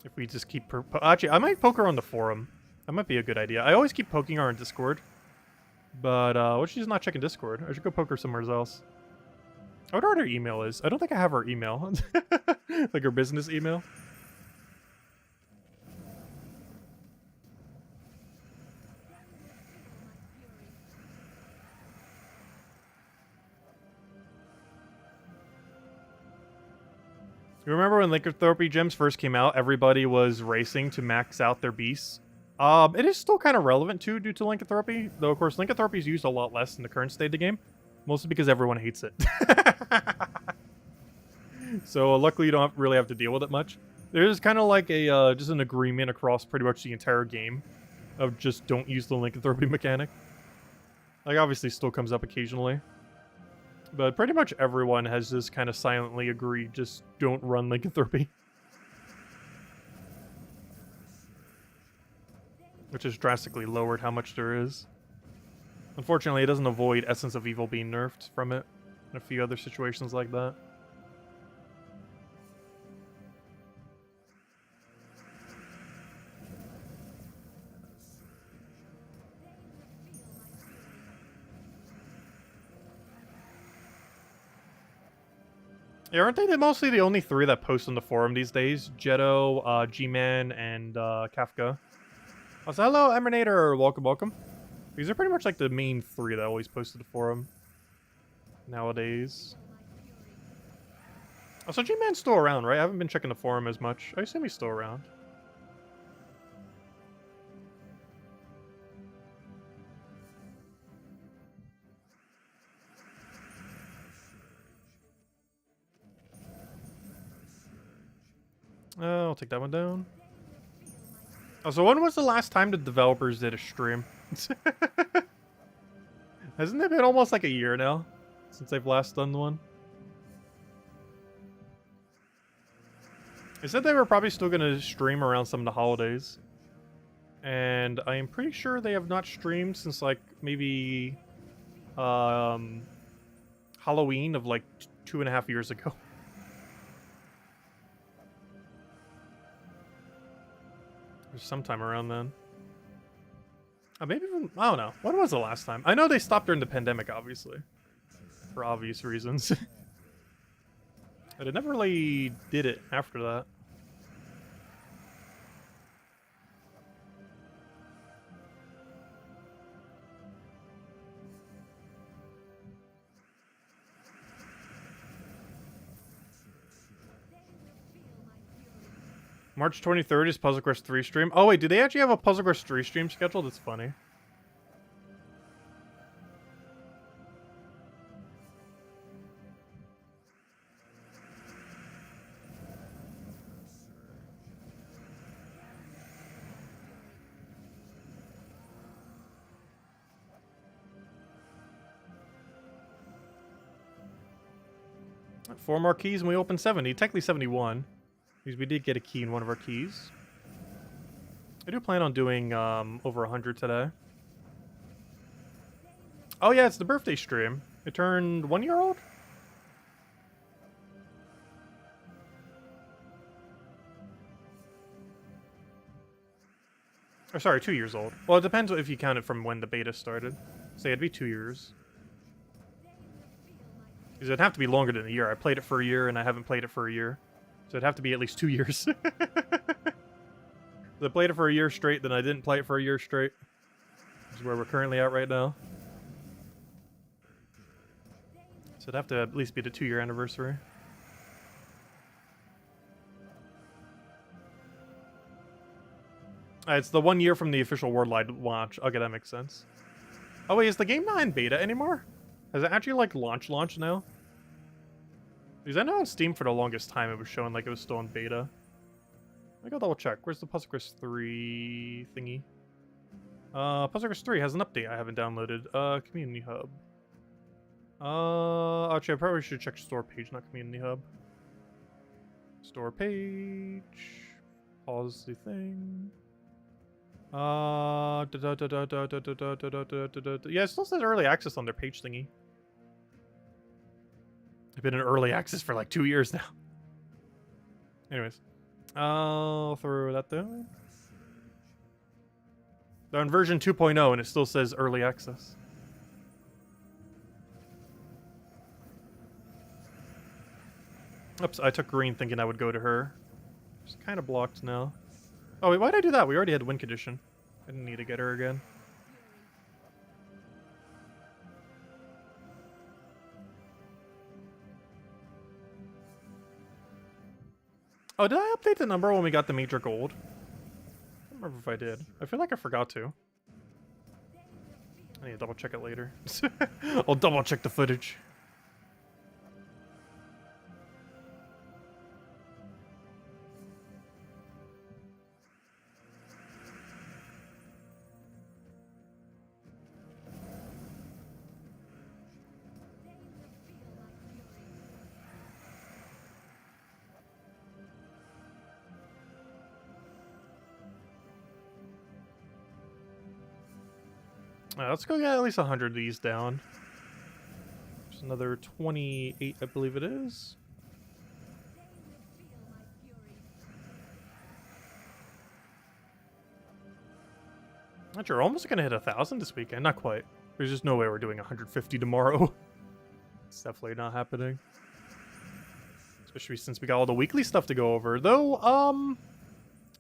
Speaker 1: If we just keep her... Actually, I might poke her on the forum. That might be a good idea. I always keep poking her on Discord. But, what if she's not checking Discord? I should go poke her somewhere else. I wonder what her email is. I don't think I have her email. Like her business email. You remember when Lycanthropy gems first came out, everybody was racing to max out their beasts? It is still kind of relevant too, due to Lycanthropy. Though, of course, Lycanthropy is used a lot less in the current state of the game. Mostly because everyone hates it. So, luckily you don't really have to deal with it much. There's kind of like a, just an agreement across pretty much the entire game of just don't use the Lycanthropy mechanic. Like, obviously still comes up occasionally. But pretty much everyone has just kind of silently agreed, just don't run Lycanthropy. Which has drastically lowered how much there is. Unfortunately, it doesn't avoid Essence of Evil being nerfed from it, and a few other situations like that. Yeah, aren't they mostly the only three that post on the forum these days? Jetto, G-Man, and Kafka. Also, hello, Emanator. Welcome, welcome. These are pretty much like the main three that always post to the forum nowadays. Also, G-Man's still around, right? I haven't been checking the forum as much. I assume he's still around. I'll take that one down. Oh, so when was the last time the developers did a stream? Hasn't it been almost like a year now since they've last done one? They said they were probably still going to stream around some of the holidays. And I am pretty sure they have not streamed since, like, maybe, Halloween of, like, 2.5 years ago. Or sometime around then. Maybe even, I don't know. When was the last time? I know they stopped during the pandemic, obviously. For obvious reasons. But it never really did it after that. March 23rd is Puzzle Quest 3 stream. Oh wait, do they actually have a Puzzle Quest 3 stream scheduled? That's funny. Four more keys and we open 70. Technically 71. Because we did get a key in one of our keys. I do plan on doing over 100 today. Oh yeah, it's the birthday stream. It turned 1 year old? Or sorry, 2 years old. Well, it depends if you count it from when the beta started. So it'd be 2 years. Because it'd have to be longer than a year. I played it for a year and I haven't played it for a year. So it'd have to be at least 2 years. I played it for a year straight, then I didn't play it for a year straight. Which is where we're currently at right now. So it'd have to at least be the 2-year anniversary. It's the 1 year from the official worldwide launch. Okay, that makes sense. Oh wait, is the game not in beta anymore? Has it actually, like, launched now? Because I know on Steam for the longest time it was showing like it was still in beta. I gotta double check. Where's the Puzzle Quest 3 thingy? Puzzle Quest 3 has an update I haven't downloaded. Community Hub. Actually, I probably should check store page, not Community Hub. Store page. Pause the thing. Yeah, it still says early access on their page thingy. I've been in early access for like 2 years now. Anyways. I'll throw that down. They're on version 2.0 and it still says early access. Oops, I took green thinking I would go to her. It's kind of blocked now. Oh wait, why did I do that? We already had win condition. I didn't need to get her again. Oh, did I update the number when we got the major gold? I don't remember if I did. I feel like I forgot to. I need to double check it later. I'll double check the footage. Let's go get at least 100 of these down. There's another 28, I believe it is. Actually, we're almost gonna hit 1,000 this weekend. Not quite. There's just no way we're doing 150 tomorrow. It's definitely not happening. Especially since we got all the weekly stuff to go over. Though,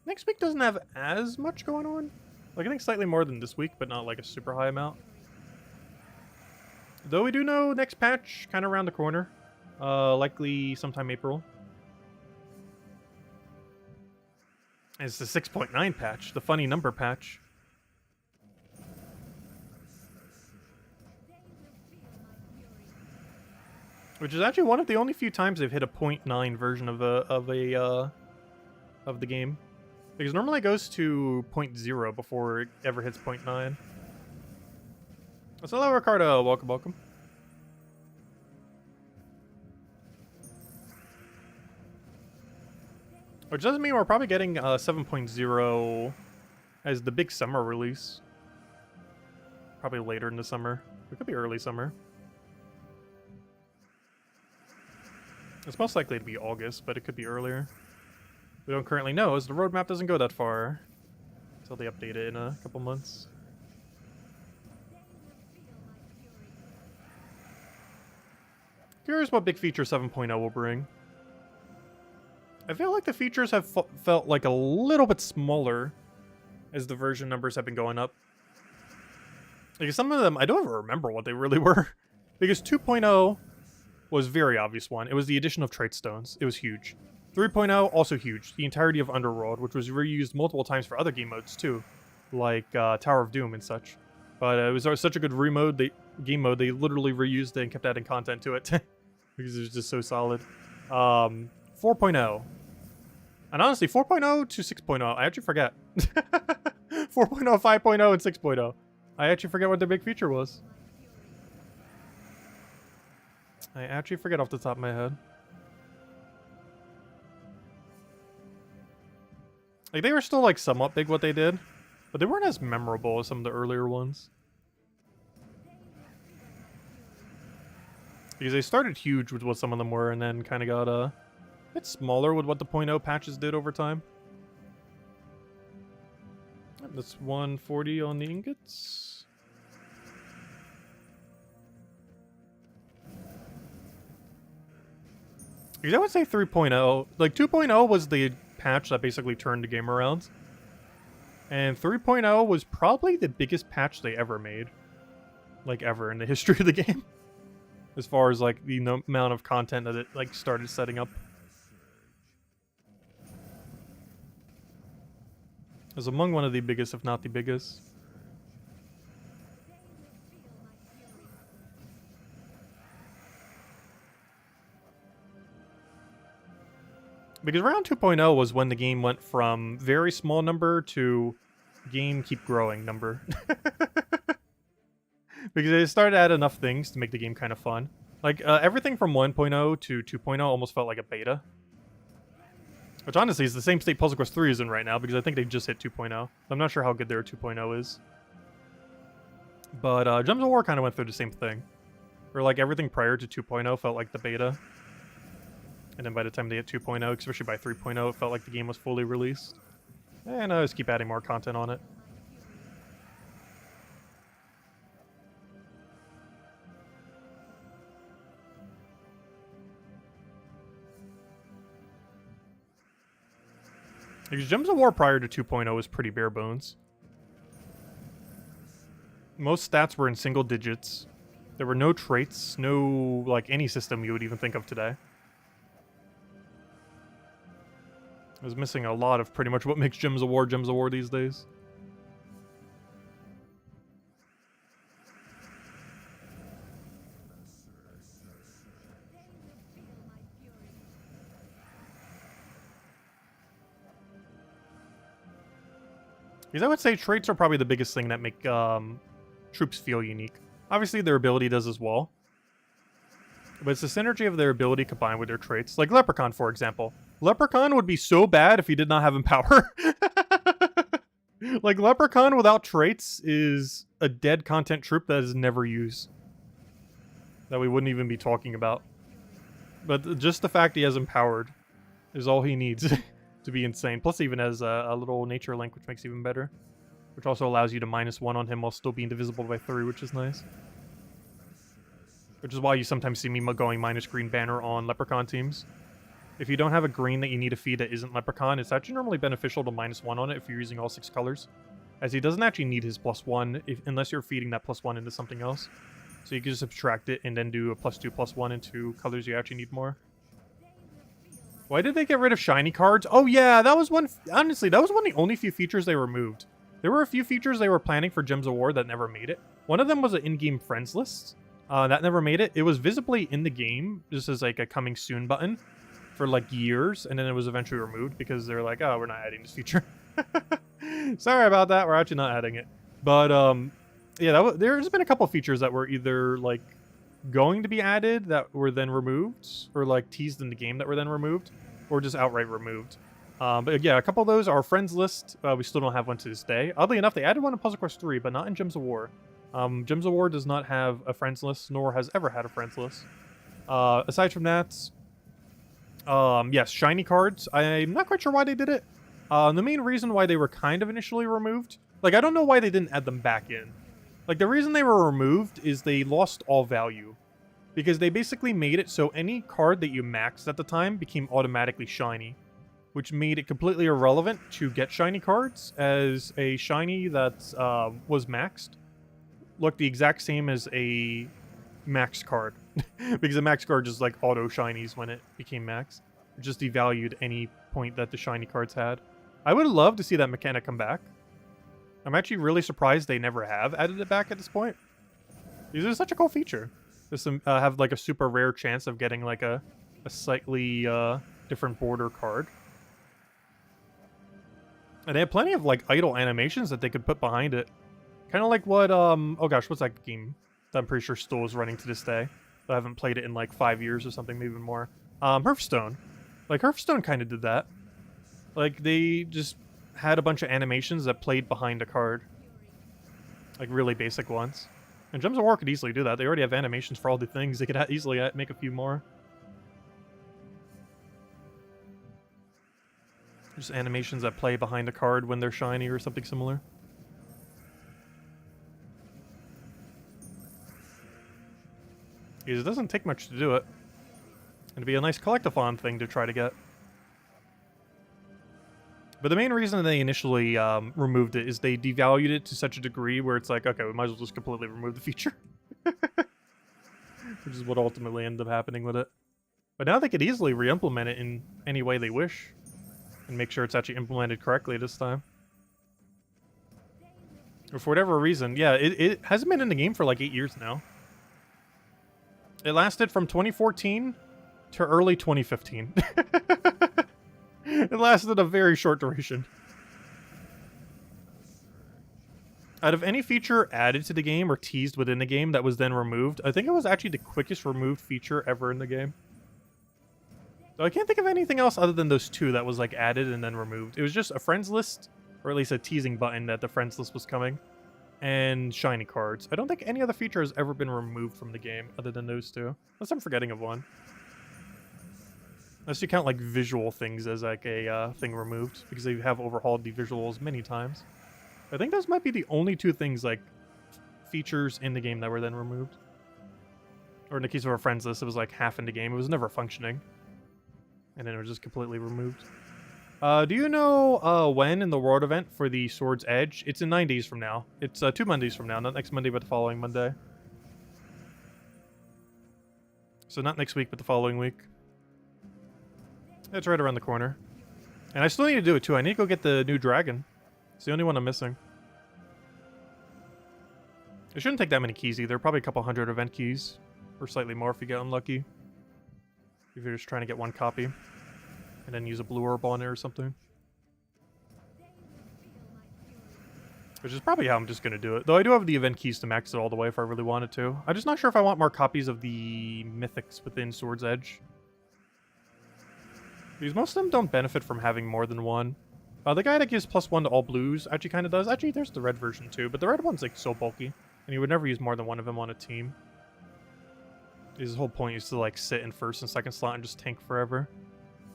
Speaker 1: next week doesn't have as much going on. Like, I think slightly more than this week, but not like a super high amount. Though we do know next patch kind of around the corner. Likely sometime April. And it's the 6.9 patch, the funny number patch. Which is actually one of the only few times they've hit a 0.9 version of the game. Because normally it goes to 0.0 before it ever hits 0.9. Hello, Ricardo. Welcome, welcome. Which doesn't mean we're probably getting 7.0 as the big summer release. Probably later in the summer. It could be early summer. It's most likely to be August, but it could be earlier. We don't currently know, as the roadmap doesn't go that far until they update it in a couple months. Curious what big feature 7.0 will bring. I feel like the features have felt like a little bit smaller as the version numbers have been going up. Because some of them, I don't even remember what they really were. Because 2.0 was a very obvious one. It was the addition of trait stones. It was huge. 3.0, also huge. The entirety of Underworld, which was reused multiple times for other game modes too. Like Tower of Doom and such. But it was such a good game mode, they literally reused it and kept adding content to it. Because it was just so solid. 4.0. And honestly, 4.0 to 6.0, I actually forget. 4.0, 5.0, and 6.0. I actually forget what the big feature was. I actually forget off the top of my head. Like, they were still, like, somewhat big what they did. But they weren't as memorable as some of the earlier ones. Because they started huge with what some of them were, and then kind of got a bit smaller with what the .0 patches did over time. That's 140 on the ingots. Because I would say 3.0. Like, 2.0 was the patch that basically turned the game around. And 3.0 was probably the biggest patch they ever made. Like, ever in the history of the game. As far as, like, the amount of content that it, like, started setting up. It was among one of the biggest, if not the biggest. Because around 2.0 was when the game went from very small number to game keep growing number. Because they started to add enough things to make the game kind of fun. Like, everything from 1.0 to 2.0 almost felt like a beta. Which honestly is the same state Puzzle Quest 3 is in right now, because I think they just hit 2.0. I'm not sure how good their 2.0 is. But Gems of War kind of went through the same thing. Where, like, everything prior to 2.0 felt like the beta. And then by the time they hit 2.0, especially by 3.0, it felt like the game was fully released. And I just keep adding more content on it. Because Gems of War prior to 2.0 was pretty bare bones. Most stats were in single digits. There were no traits, no, like, any system you would even think of today. I was missing a lot of pretty much what makes Gems of War these days. Because I would say traits are probably the biggest thing that make troops feel unique. Obviously, their ability does as well. But it's the synergy of their ability combined with their traits. Like Leprechaun, for example. Leprechaun would be so bad if he did not have Empower. Like, Leprechaun without traits is a dead content troop that is never used. That we wouldn't even be talking about. But just the fact he has Empowered is all he needs to be insane. Plus, even has a little nature link, which makes it even better. Which also allows you to -1 on him while still being divisible by 3, which is nice. Which is why you sometimes see me going -green banner on Leprechaun teams. If you don't have a green that you need to feed that isn't Leprechaun, it's actually normally beneficial to -1 on it if you're using all 6 colors. As he doesn't actually need his +1 unless you're feeding that +1 into something else. So you can just subtract it and then do a +2/+1 into colors you actually need more. Why did they get rid of shiny cards? Oh yeah, that was one... Honestly, that was one of the only few features they removed. There were a few features they were planning for Gems of War that never made it. One of them was an in-game friends list. That never made it. It was visibly in the game, just as like a coming soon button for like years, and then it was eventually removed because they're like, oh, we're not adding this feature. Sorry about that, we're actually not adding it. But yeah, there's been a couple features that were either like going to be added that were then removed, or like teased in the game that were then removed, or just outright removed. But yeah, a couple of those are friends list. We still don't have one to this day. Oddly enough, they added one in Puzzle Quest 3, but not in Gems of War. Gems of War does not have a friends list, nor has ever had a friends list. Aside from that, yes, shiny cards. I'm not quite sure why they did it. The main reason why they were kind of initially removed, like, I don't know why they didn't add them back in. Like, the reason they were removed is they lost all value. Because they basically made it so any card that you maxed at the time became automatically shiny. Which made it completely irrelevant to get shiny cards, as a shiny that was maxed looked the exact same as a max card. Because a max card just like auto shinies when it became max. It just devalued any point that the shiny cards had. I would love to see that mechanic come back. I'm actually really surprised they never have added it back at this point. Because it's such a cool feature. Just have like a super rare chance of getting like a slightly different border card. And they have plenty of like idle animations that they could put behind it. Kind of like what, oh gosh, what's that game that I'm pretty sure still is running to this day? I haven't played it in like 5 years or something, maybe even more. Hearthstone. Like, Hearthstone kind of did that. Like, they just had a bunch of animations that played behind a card. Like, really basic ones. And Gems of War could easily do that. They already have animations for all the things. They could easily make a few more. Just animations that play behind a card when they're shiny or something similar. Because it doesn't take much to do it. It'd be a nice collectathon thing to try to get. But the main reason they initially removed it is they devalued it to such a degree where it's like, okay, we might as well just completely remove the feature. Which is what ultimately ended up happening with it. But now they could easily re-implement it in any way they wish. And make sure it's actually implemented correctly this time. Or for whatever reason, yeah, it hasn't been in the game for like 8 years now. It lasted from 2014 to early 2015. It lasted a very short duration. Out of any feature added to the game or teased within the game that was then removed, I think it was actually the quickest removed feature ever in the game. So I can't think of anything else other than those two that was like added and then removed. It was just a friends list, or at least a teasing button that the friends list was coming, and shiny cards. I don't think any other feature has ever been removed from the game other than those two. Unless I'm forgetting of one. Unless you count like visual things as like a thing removed, because they have overhauled the visuals many times. I think those might be the only two things like features in the game that were then removed. Or in the case of our friends list, it was like half in the game. It was never functioning. And then it was just completely removed. Do you know when in the World event for the Sword's Edge? It's in 9 days from now. It's 2 Mondays from now. Not next Monday, but the following Monday. So not next week, but the following week. It's right around the corner. And I still need to do it too. I need to go get the new dragon. It's the only one I'm missing. It shouldn't take that many keys either. Probably a couple hundred event keys. Or slightly more if you get unlucky. If you're just trying to get one copy. And then use a blue orb on it or something. Which is probably how I'm just going to do it. Though I do have the event keys to max it all the way if I really wanted to. I'm just not sure if I want more copies of the mythics within Sword's Edge. Because most of them don't benefit from having more than one. The guy that gives +1 to all blues actually kind of does. Actually, there's the red version too, but the red one's like so bulky. And you would never use more than one of them on a team. His whole point is to like sit in first and second slot and just tank forever.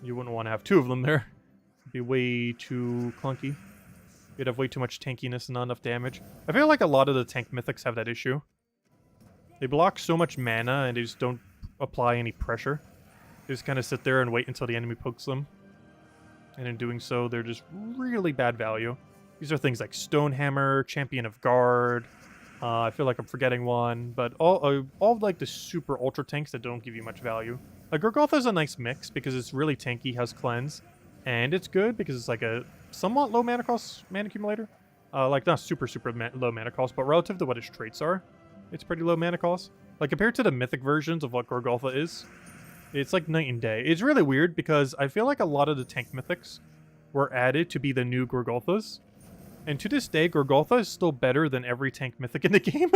Speaker 1: You wouldn't want to have 2 of them there. It'd be way too clunky. You'd have way too much tankiness and not enough damage. I feel like a lot of the tank mythics have that issue. They block so much mana and they just don't apply any pressure. They just kind of sit there and wait until the enemy pokes them. And in doing so, they're just really bad value. These are things like Stonehammer, Champion of Guard. I feel like I'm forgetting one, but all of like the super ultra tanks that don't give you much value. Gorgotha's a nice mix because it's really tanky, has cleanse, and it's good because it's like a somewhat low mana cost mana accumulator. Like not super low mana cost, but relative to what its traits are, it's pretty low mana cost. Like compared to the mythic versions of what Gorgotha is, it's like night and day. It's really weird because I feel like a lot of the tank mythics were added to be the new Gorgothas. And to this day, Gorgotha is still better than every tank mythic in the game.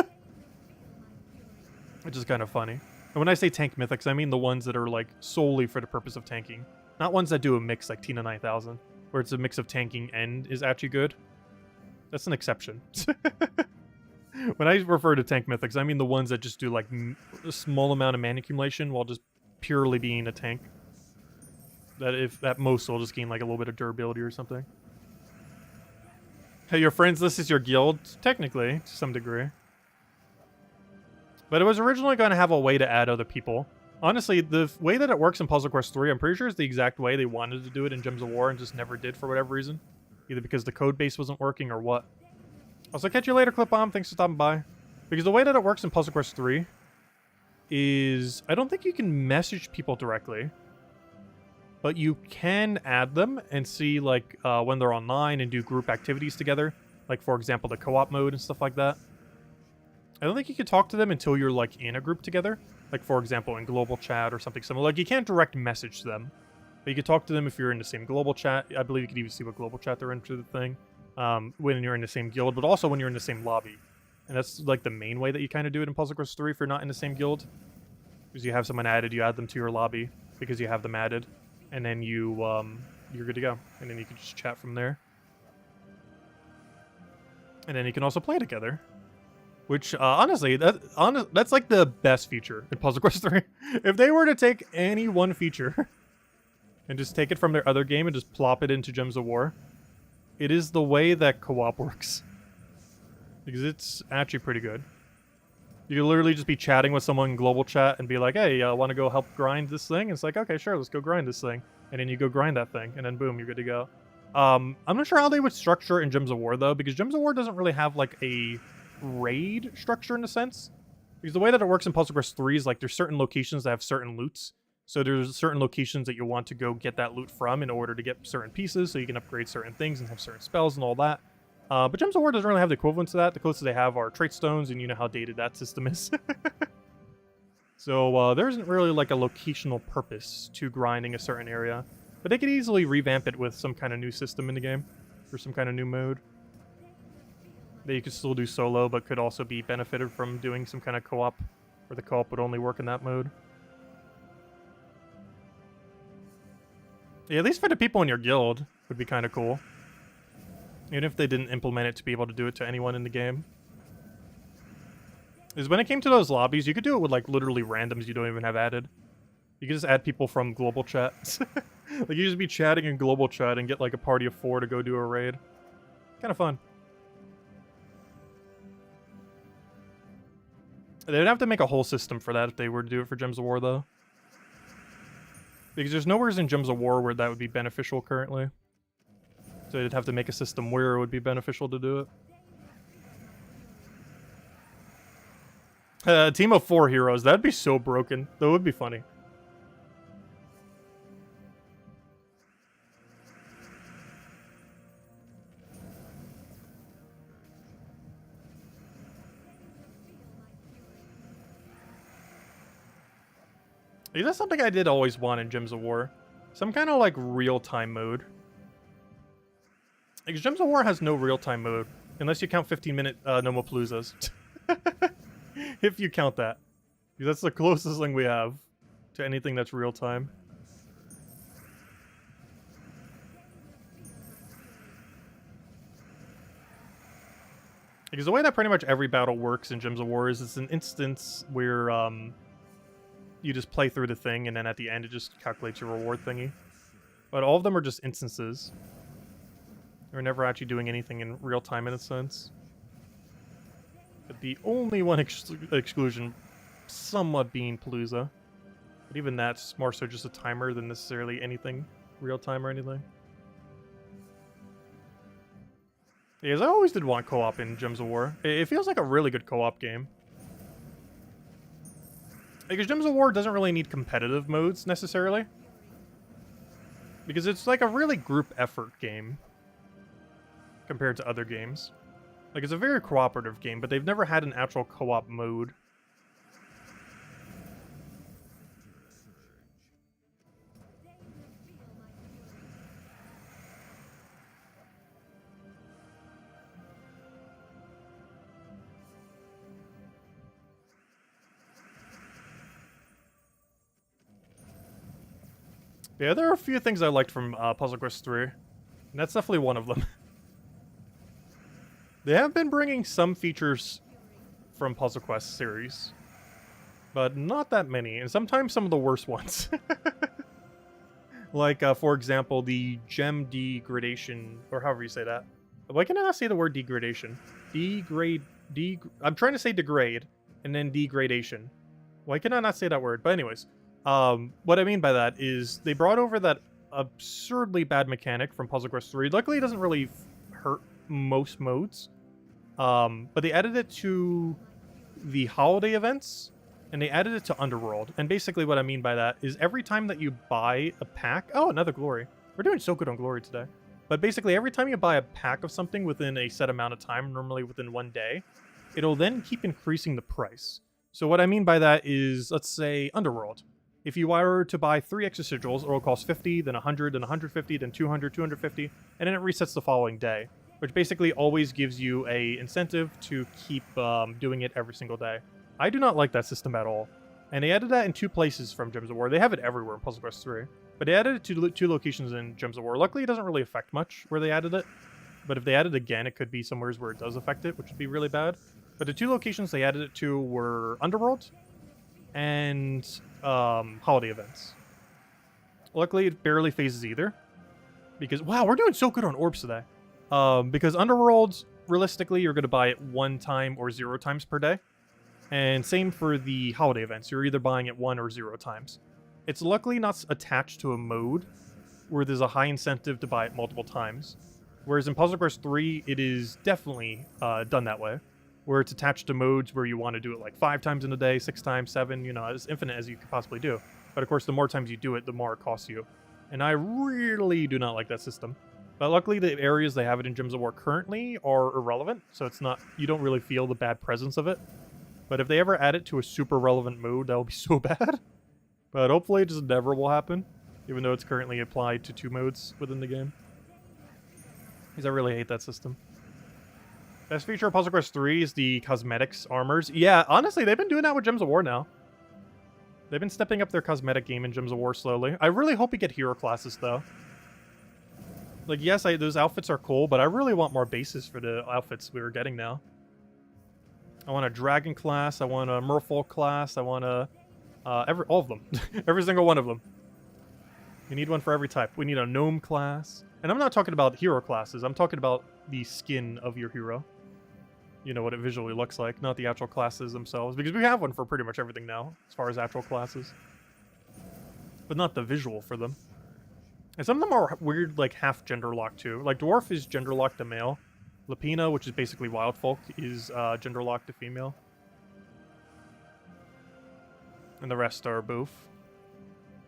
Speaker 1: Which is kind of funny. And when I say tank mythics, I mean the ones that are like solely for the purpose of tanking. Not ones that do a mix like Tina 9000. where it's a mix of tanking and is actually good. That's an exception. When I refer to tank mythics, I mean the ones that just do like a small amount of mana accumulation while just purely being a tank. That if at most will just gain like a little bit of durability or something. Hey, your friends, this is your guild, technically, to some degree. But it was originally going to have a way to add other people. Honestly, the way that it works in Puzzle Quest 3, I'm pretty sure is the exact way they wanted to do it in Gems of War and just never did for whatever reason. Either because the code base wasn't working or what. Also, catch you later, Clip Bomb. Thanks for stopping by. Because the way that it works in Puzzle Quest 3 is... I don't think you can message people directly. But you can add them and see, like, when they're online and do group activities together. Like, for example, the co-op mode and stuff like that. I don't think you can talk to them until you're, like, in a group together. Like, for example, in global chat or something similar. Like, you can't direct message them. But you can talk to them if you're in the same global chat. I believe you can even see what global chat they're into the thing. When you're in the same guild, but also when you're in the same lobby. And that's, like, the main way that you kind of do it in Puzzle Quest 3 if you're not in the same guild. Because you have someone added, you add them to your lobby because you have them added. And then you're good to go. And then you can just chat from there. And then you can also play together. Which, honestly, that's like the best feature in Puzzle Quest 3. If they were to take any one feature and just take it from their other game and just plop it into Gems of War, it is the way that co-op works. Because it's actually pretty good. You can literally just be chatting with someone in global chat and be like, hey, want to go help grind this thing? And it's like, okay, sure, let's go grind this thing. And then you go grind that thing, and then boom, you're good to go. I'm not sure how they would structure it in Gems of War, though, because Gems of War doesn't really have, like, a raid structure in a sense. Because the way that it works in Puzzle Quest 3 is, like, there's certain locations that have certain loots. So there's certain locations that you want to go get that loot from in order to get certain pieces, so you can upgrade certain things and have certain spells and all that. But Gems of War doesn't really have the equivalent to that. The closest they have are trait stones, and you know how dated that system is. So there isn't really like a locational purpose to grinding a certain area. But they could easily revamp it with some kind of new system in the game. Or some kind of new mode. That you could still do solo, but could also be benefited from doing some kind of co-op. Where the co-op would only work in that mode. Yeah, at least for the people in your guild would be kind of cool. Even if they didn't implement it to be able to do it to anyone in the game. Is when it came to those lobbies, you could do it with like literally randoms you don't even have added. You could just add people from global chat. Like you just be chatting in global chat and get like a party of 4 to go do a raid. Kind of fun. They'd have to make a whole system for that if they were to do it for Gems of War though. Because there's nowhere in Gems of War where that would be beneficial currently. So they'd have to make a system where it would be beneficial to do it. A team of 4 heroes. That'd be so broken. That would be funny. Is that something I did always want in Gems of War? Some kind of like real-time mode. Because Gems of War has no real-time mode. Unless you count 15-minute Nomopaloozas. If you count that. Because that's the closest thing we have to anything that's real-time. Because the way that pretty much every battle works in Gems of War is it's an instance where you just play through the thing and then at the end it just calculates your reward thingy. But all of them are just instances. We're never actually doing anything in real time in a sense. But the only one exclusion somewhat being Palooza. But even that's more so just a timer than necessarily anything real time or anything. Yeah, I always did want co-op in Gems of War. It feels like a really good co-op game. Because Gems of War doesn't really need competitive modes necessarily. Because it's like a really group effort game. Compared to other games. Like, it's a very cooperative game, but they've never had an actual co-op mode. Yeah, there are a few things I liked from Puzzle Quest 3. And that's definitely one of them. They have been bringing some features from Puzzle Quest series, but not that many, and sometimes some of the worst ones. Like, for example, the gem degradation, or however you say that. Why can I not say the word degradation? I'm trying to say degrade, and then degradation. Why can I not say that word? But anyways, what I mean by that is they brought over that absurdly bad mechanic from Puzzle Quest 3. Luckily, it doesn't really hurt most modes. But they added it to the holiday events, and they added it to Underworld. And basically what I mean by that is every time that you buy a pack... Oh, another glory. We're doing so good on glory today. But basically every time you buy a pack of something within a set amount of time, normally within 1 day, it'll then keep increasing the price. So what I mean by that is, let's say, Underworld. If you were to buy 3 extra sigils, it'll cost 50, then 100, then 150, then 200, 250, and then it resets the following day. Which basically always gives you a incentive to keep doing it every single day. I do not like that system at all. And they added that in 2 places from Gems of War. They have it everywhere in Puzzle Quest 3. But they added it to 2 locations in Gems of War. Luckily, it doesn't really affect much where they added it. But if they added it again, it could be somewhere where it does affect it, which would be really bad. But the 2 locations they added it to were Underworld and holiday events. Luckily, it barely phases either. Because, wow, we're doing so good on orbs today. Because Underworld, realistically, you're going to buy it 1 time or 0 times per day. And same for the holiday events. You're either buying it 1 or 0 times. It's luckily not attached to a mode where there's a high incentive to buy it multiple times. Whereas in Puzzle Quest 3, it is definitely done that way. Where it's attached to modes where you want to do it like 5 times in a day, 6 times, 7, you know, as infinite as you could possibly do. But of course, the more times you do it, the more it costs you. And I really do not like that system. But luckily, the areas they have it in Gems of War currently are irrelevant, so it's not, you don't really feel the bad presence of it. But if they ever add it to a super relevant mode, that will be so bad. But hopefully it just never will happen, even though it's currently applied to 2 modes within the game. Because I really hate that system. Best feature of Puzzle Quest 3 is the cosmetics armors. Yeah, honestly, they've been doing that with Gems of War now. They've been stepping up their cosmetic game in Gems of War slowly. I really hope we get hero classes, though. Like, yes, those outfits are cool, but I really want more bases for the outfits we were getting now. I want a dragon class, I want a merfolk class, I want a... all of them. Every single one of them. We need one for every type. We need a gnome class. And I'm not talking about hero classes, I'm talking about the skin of your hero. You know, what it visually looks like, not the actual classes themselves. Because we have one for pretty much everything now, as far as actual classes. But not the visual for them. And some of them are weird, like, half gender locked too. Like, Dwarf is gender locked to male. Lapina, which is basically Wild Folk, is gender locked to female. And the rest are both.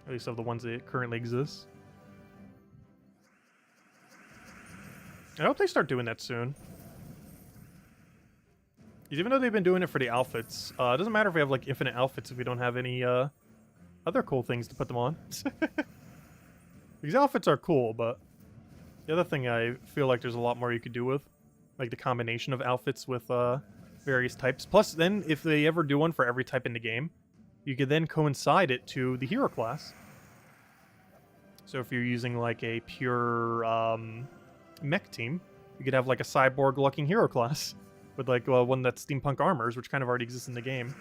Speaker 1: At least of the ones that currently exist. I hope they start doing that soon. Because even though they've been doing it for the outfits, it doesn't matter if we have, like, infinite outfits if we don't have any other cool things to put them on. These outfits are cool, but the other thing I feel like there's a lot more you could do with, like the combination of outfits with various types. Plus, then, if they ever do one for every type in the game, you could then coincide it to the hero class. So if you're using, like, a pure mech team, you could have, like, a cyborg-looking hero class with, like, one that's steampunk armors, which kind of already exists in the game.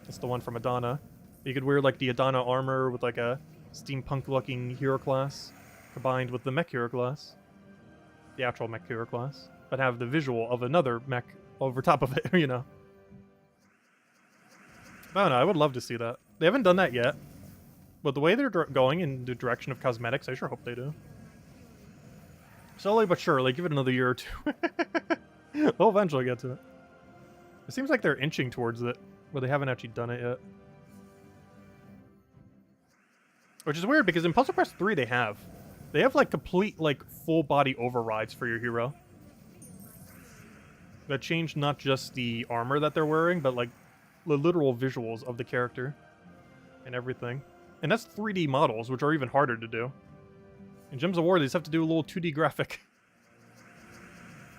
Speaker 1: That's the one from Adana. You could wear, like, the Adana armor with, like, a steampunk-looking hero class combined with the mech hero class. The actual mech hero class. But have the visual of another mech over top of it, you know. I don't know, I would love to see that. They haven't done that yet. But the way they're going in the direction of cosmetics, I sure hope they do. Slowly but surely, give it another year or 2. They'll eventually get to it. It seems like they're inching towards it, but they haven't actually done it yet. Which is weird, because in Puzzle Quest 3 they have. They have, like, complete, like, full-body overrides for your hero. That change not just the armor that they're wearing, but, like, the literal visuals of the character. And everything. And that's 3D models, which are even harder to do. In Gems of War, they just have to do a little 2D graphic.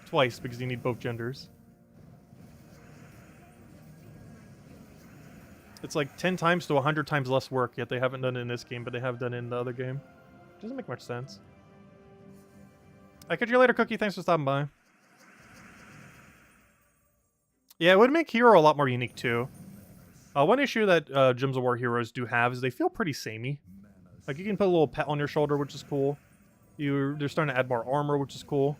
Speaker 1: Twice, because you need both genders. It's like 10 times to 100 times less work, yet they haven't done it in this game, but they have done it in the other game. Doesn't make much sense. I catch you later, Cookie. Thanks for stopping by. Yeah, it would make Hero a lot more unique, too. One issue that Gems of War heroes do have is they feel pretty samey. Like, you can put a little pet on your shoulder, which is cool. They're starting to add more armor, which is cool.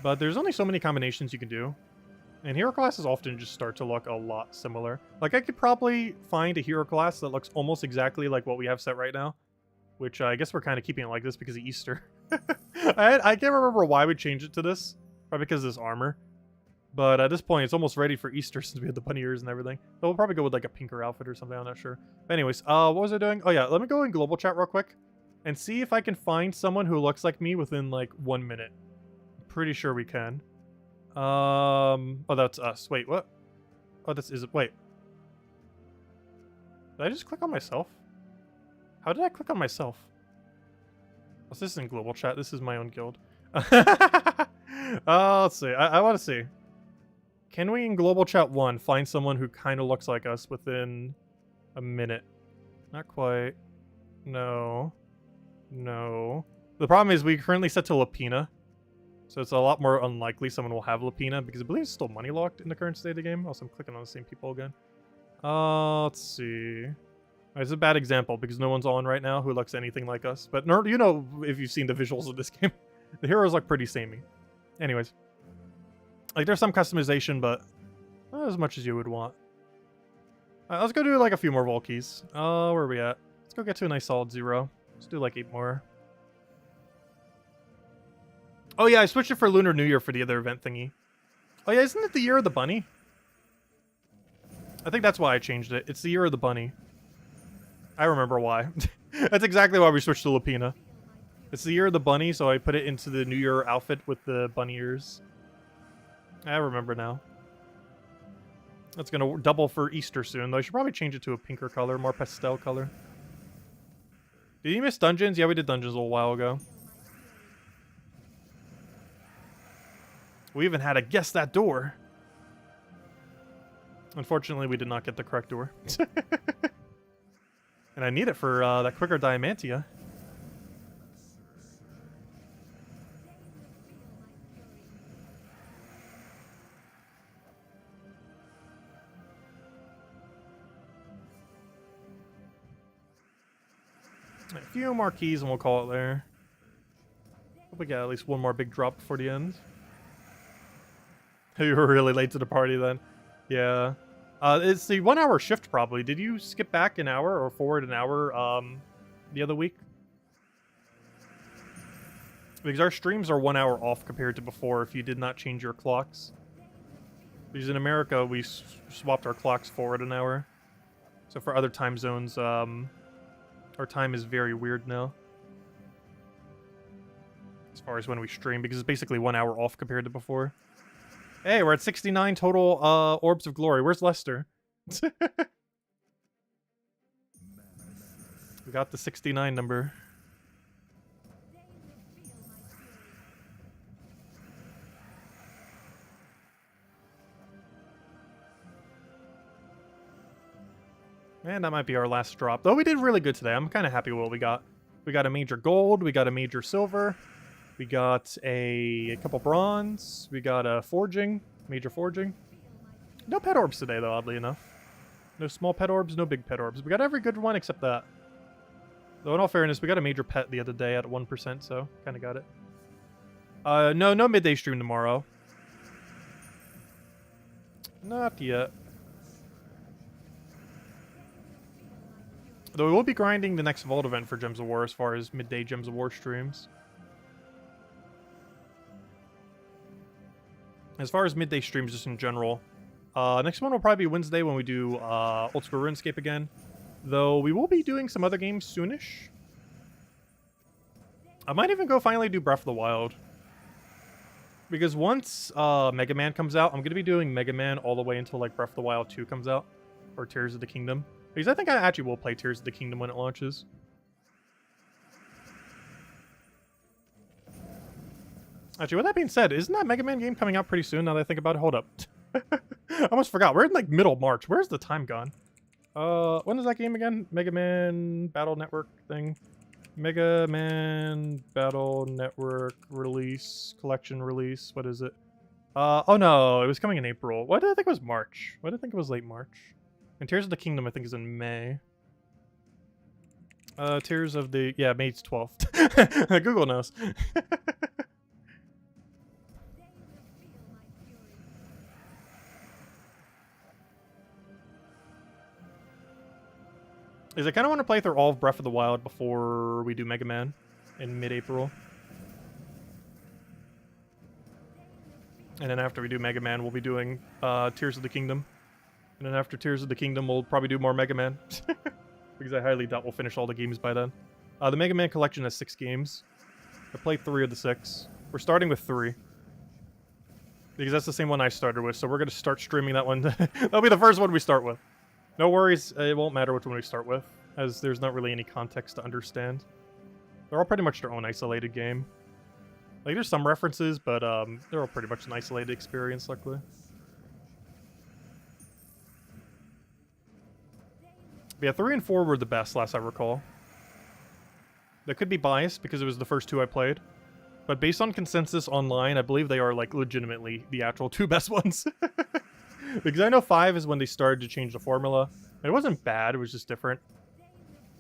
Speaker 1: But there's only so many combinations you can do. And hero classes often just start to look a lot similar. Like, I could probably find a hero class that looks almost exactly like what we have set right now. Which I guess we're kind of keeping it like this because of Easter. I can't remember why we changed it to this. Probably because of this armor. But at this point, it's almost ready for Easter since we had the bunny ears and everything. But we'll probably go with like a pinker outfit or something, I'm not sure. But anyways, what was I doing? Oh yeah, let me go in global chat real quick. And see if I can find someone who looks like me within like 1 minute. Pretty sure we can. Oh, that's us. Wait, what? Oh, this is... Wait. Did I just click on myself? How did I click on myself? Oh, this isn't global chat. This is my own guild. Let's see. I want to see. Can we, in global chat 1, find someone who kind of looks like us within a minute? Not quite. No. No. The problem is we currently set to Lapina. So it's a lot more unlikely someone will have Lapina because I believe it's still money locked in the current state of the game. Also, I'm clicking on the same people again. Let's see. It's a bad example because no one's on right now who looks anything like us. But you know, if you've seen the visuals of this game, the heroes look pretty samey. Anyways. Like, there's some customization, but not as much as you would want. Alright, let's go do like a few more Volkies. Where are we at? Let's go get to a nice solid 0. Let's do like 8 more. Oh yeah, I switched it for Lunar New Year for the other event thingy. Oh yeah, isn't it the year of the bunny? I think that's why I changed it. It's the year of the bunny. I remember why. That's exactly why we switched to Lapina. It's the year of the bunny, so I put it into the New Year outfit with the bunny ears. I remember now. That's gonna double for Easter soon, though I should probably change it to a pinker color, more pastel color. Did you miss dungeons? Yeah, we did dungeons a little while ago. We even had to guess that door. Unfortunately, we did not get the correct door. And I need it for that quicker Diamantia. A few more keys and we'll call it there. Hope we got at least one more big drop before the end. You were really late to the party then. Yeah. It's the 1 hour shift probably. Did you skip back an hour or forward an hour the other week? Because our streams are 1 hour off compared to before if you did not change your clocks. Because in America we swapped our clocks forward an hour. So for other time zones, our time is very weird now. As far as when we stream, because it's basically 1 hour off compared to before. Hey, we're at 69 total Orbs of Glory. Where's Lester? We got the 69 number. And that might be our last drop. Though we did really good today. I'm kind of happy with what we got. We got a major gold. We got a major silver. We got a couple bronze. We got a forging. Major forging. No pet orbs today, though, oddly enough. No small pet orbs, no big pet orbs. We got every good one except that. Though, in all fairness, we got a major pet the other day at 1%, so kind of got it. No midday stream tomorrow. Not yet. Though we will be grinding the next Vault event for Gems of War as far as midday Gems of War streams. As far as midday streams just in general, next one will probably be Wednesday when we do Old School RuneScape again. Though we will be doing some other games soonish. I might even go finally do Breath of the Wild. Because once Mega Man comes out, I'm going to be doing Mega Man all the way until like Breath of the Wild 2 comes out. Or Tears of the Kingdom. Because I think I actually will play Tears of the Kingdom when it launches. Actually, with that being said, isn't that Mega Man game coming out pretty soon now that I think about it? Hold up. I almost forgot. We're in like middle March. Where's the time gone? When is that game again? Mega Man Battle Network thing? Mega Man Battle Network release, collection release. What is it? Oh no, it was coming in April. Why did I think it was March? Why did I think it was late March? And Tears of the Kingdom, I think, is in May. Tears of the... Yeah, May 12th. Google knows. Is I kind of want to play through all of Breath of the Wild before we do Mega Man in mid-April. And then after we do Mega Man, we'll be doing Tears of the Kingdom. And then after Tears of the Kingdom, we'll probably do more Mega Man. Because I highly doubt we'll finish all the games by then. The Mega Man collection has 6 games. I played 3 of the 6. We're starting with 3. Because that's the same one I started with, so we're going to start streaming that one. That'll be the first one we start with. No worries, it won't matter which one we start with, as there's not really any context to understand. They're all pretty much their own isolated game. Like, there's some references, but they're all pretty much an isolated experience, luckily. But yeah, 3 and 4 were the best, last I recall. That could be biased, because it was the first 2 I played. But based on consensus online, I believe they are, like, legitimately the actual 2 best ones. Because I know 5 is when they started to change the formula. And it wasn't bad, it was just different.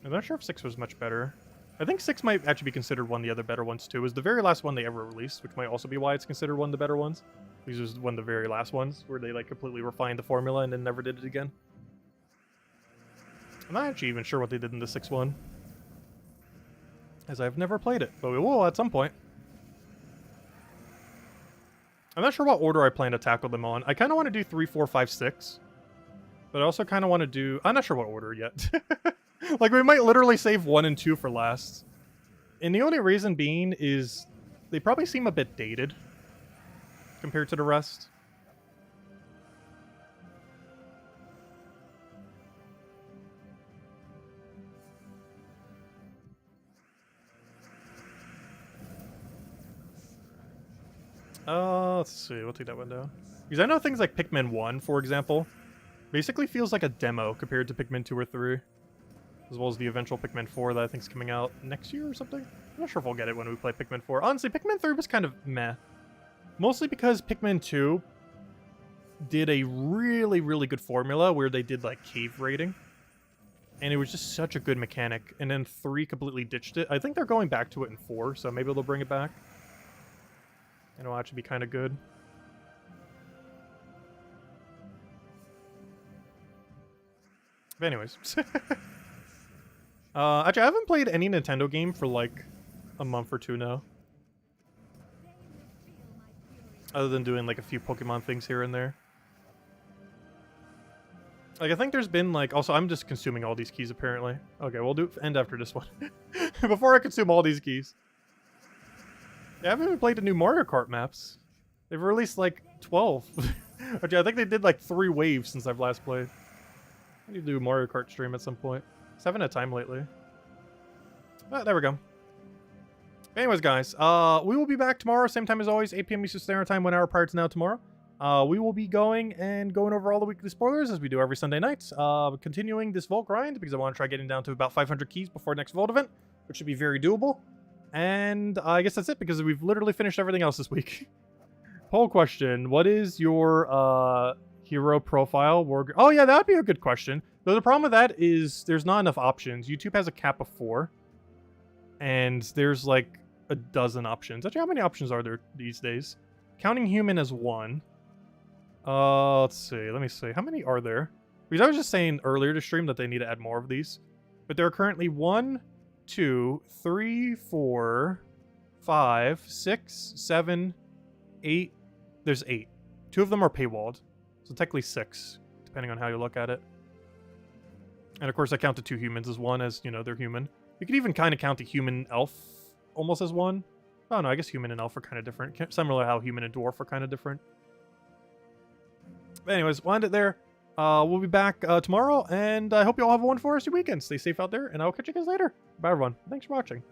Speaker 1: I'm not sure if 6 was much better. I think 6 might actually be considered one of the other better ones, too. It was the very last one they ever released, which might also be why it's considered one of the better ones. Because it was one of the very last ones, where they, like, completely refined the formula and then never did it again. I'm not actually even sure what they did in the 6th one, as I've never played it, but we will at some point. I'm not sure what order I plan to tackle them on. I kind of want to do 3, 4, 5, 6. But I also kind of want to do... I'm not sure what order yet. Like, we might literally save 1 and 2 for last. And the only reason being is they probably seem a bit dated compared to the rest. Let's see. We'll take that one down. Because I know things like Pikmin 1, for example, basically feels like a demo compared to Pikmin 2 or 3. As well as the eventual Pikmin 4 that I think is coming out next year or something. I'm not sure if we'll get it when we play Pikmin 4. Honestly, Pikmin 3 was kind of meh. Mostly because Pikmin 2 did a really, really good formula where they did, like, cave raiding. And it was just such a good mechanic. And then 3 completely ditched it. I think they're going back to it in 4, so maybe they'll bring it back. And it'll actually be kind of good. But anyways. Actually, I haven't played any Nintendo game for, like, a month or 2 now. Other than doing, like, a few Pokemon things here and there. Like, I think there's been, like... Also, I'm just consuming all these keys, apparently. Okay, we'll do end after this one. Before I consume all these keys. Yeah, I haven't even played the new Mario Kart maps. They've released, like, 12. Actually, I think they did, like, 3 waves since I've last played. I need to do a Mario Kart stream at some point. Just haven't had time lately. Oh, there we go. Anyways, guys, we will be back tomorrow, same time as always, 8 p.m. Eastern Standard Time, 1 hour prior to now tomorrow. We will be going over all the weekly spoilers as we do every Sunday night. Continuing this Vault grind because I want to try getting down to about 500 keys before next Vault event, which should be very doable. And I guess that's it because we've literally finished everything else this week. Poll question: what is your hero profile? Oh yeah, that would be a good question. Though the problem with that is there's not enough options. YouTube has a cap of 4, and there's like a dozen options. Actually, how many options are there these days? Counting human as 1. Let's see. Let me see. How many are there? Because I was just saying earlier to stream that they need to add more of these. But there are currently 1, 2, 3, 4, 5, 6, 7, 8. There's 8. 2 of them are paywalled. So technically 6, depending on how you look at it. And of course I counted 2 humans as 1, as, you know, they're human. You could even kind of count the human elf almost as 1. Oh no, I guess human and elf are kind of different. Similar to how human and dwarf are kind of different. But anyways, we'll end it there. We'll be back tomorrow, and I hope you all have a wonderful rest of your weekend. Stay safe out there, and I'll catch you guys later. Bye, everyone. Thanks for watching.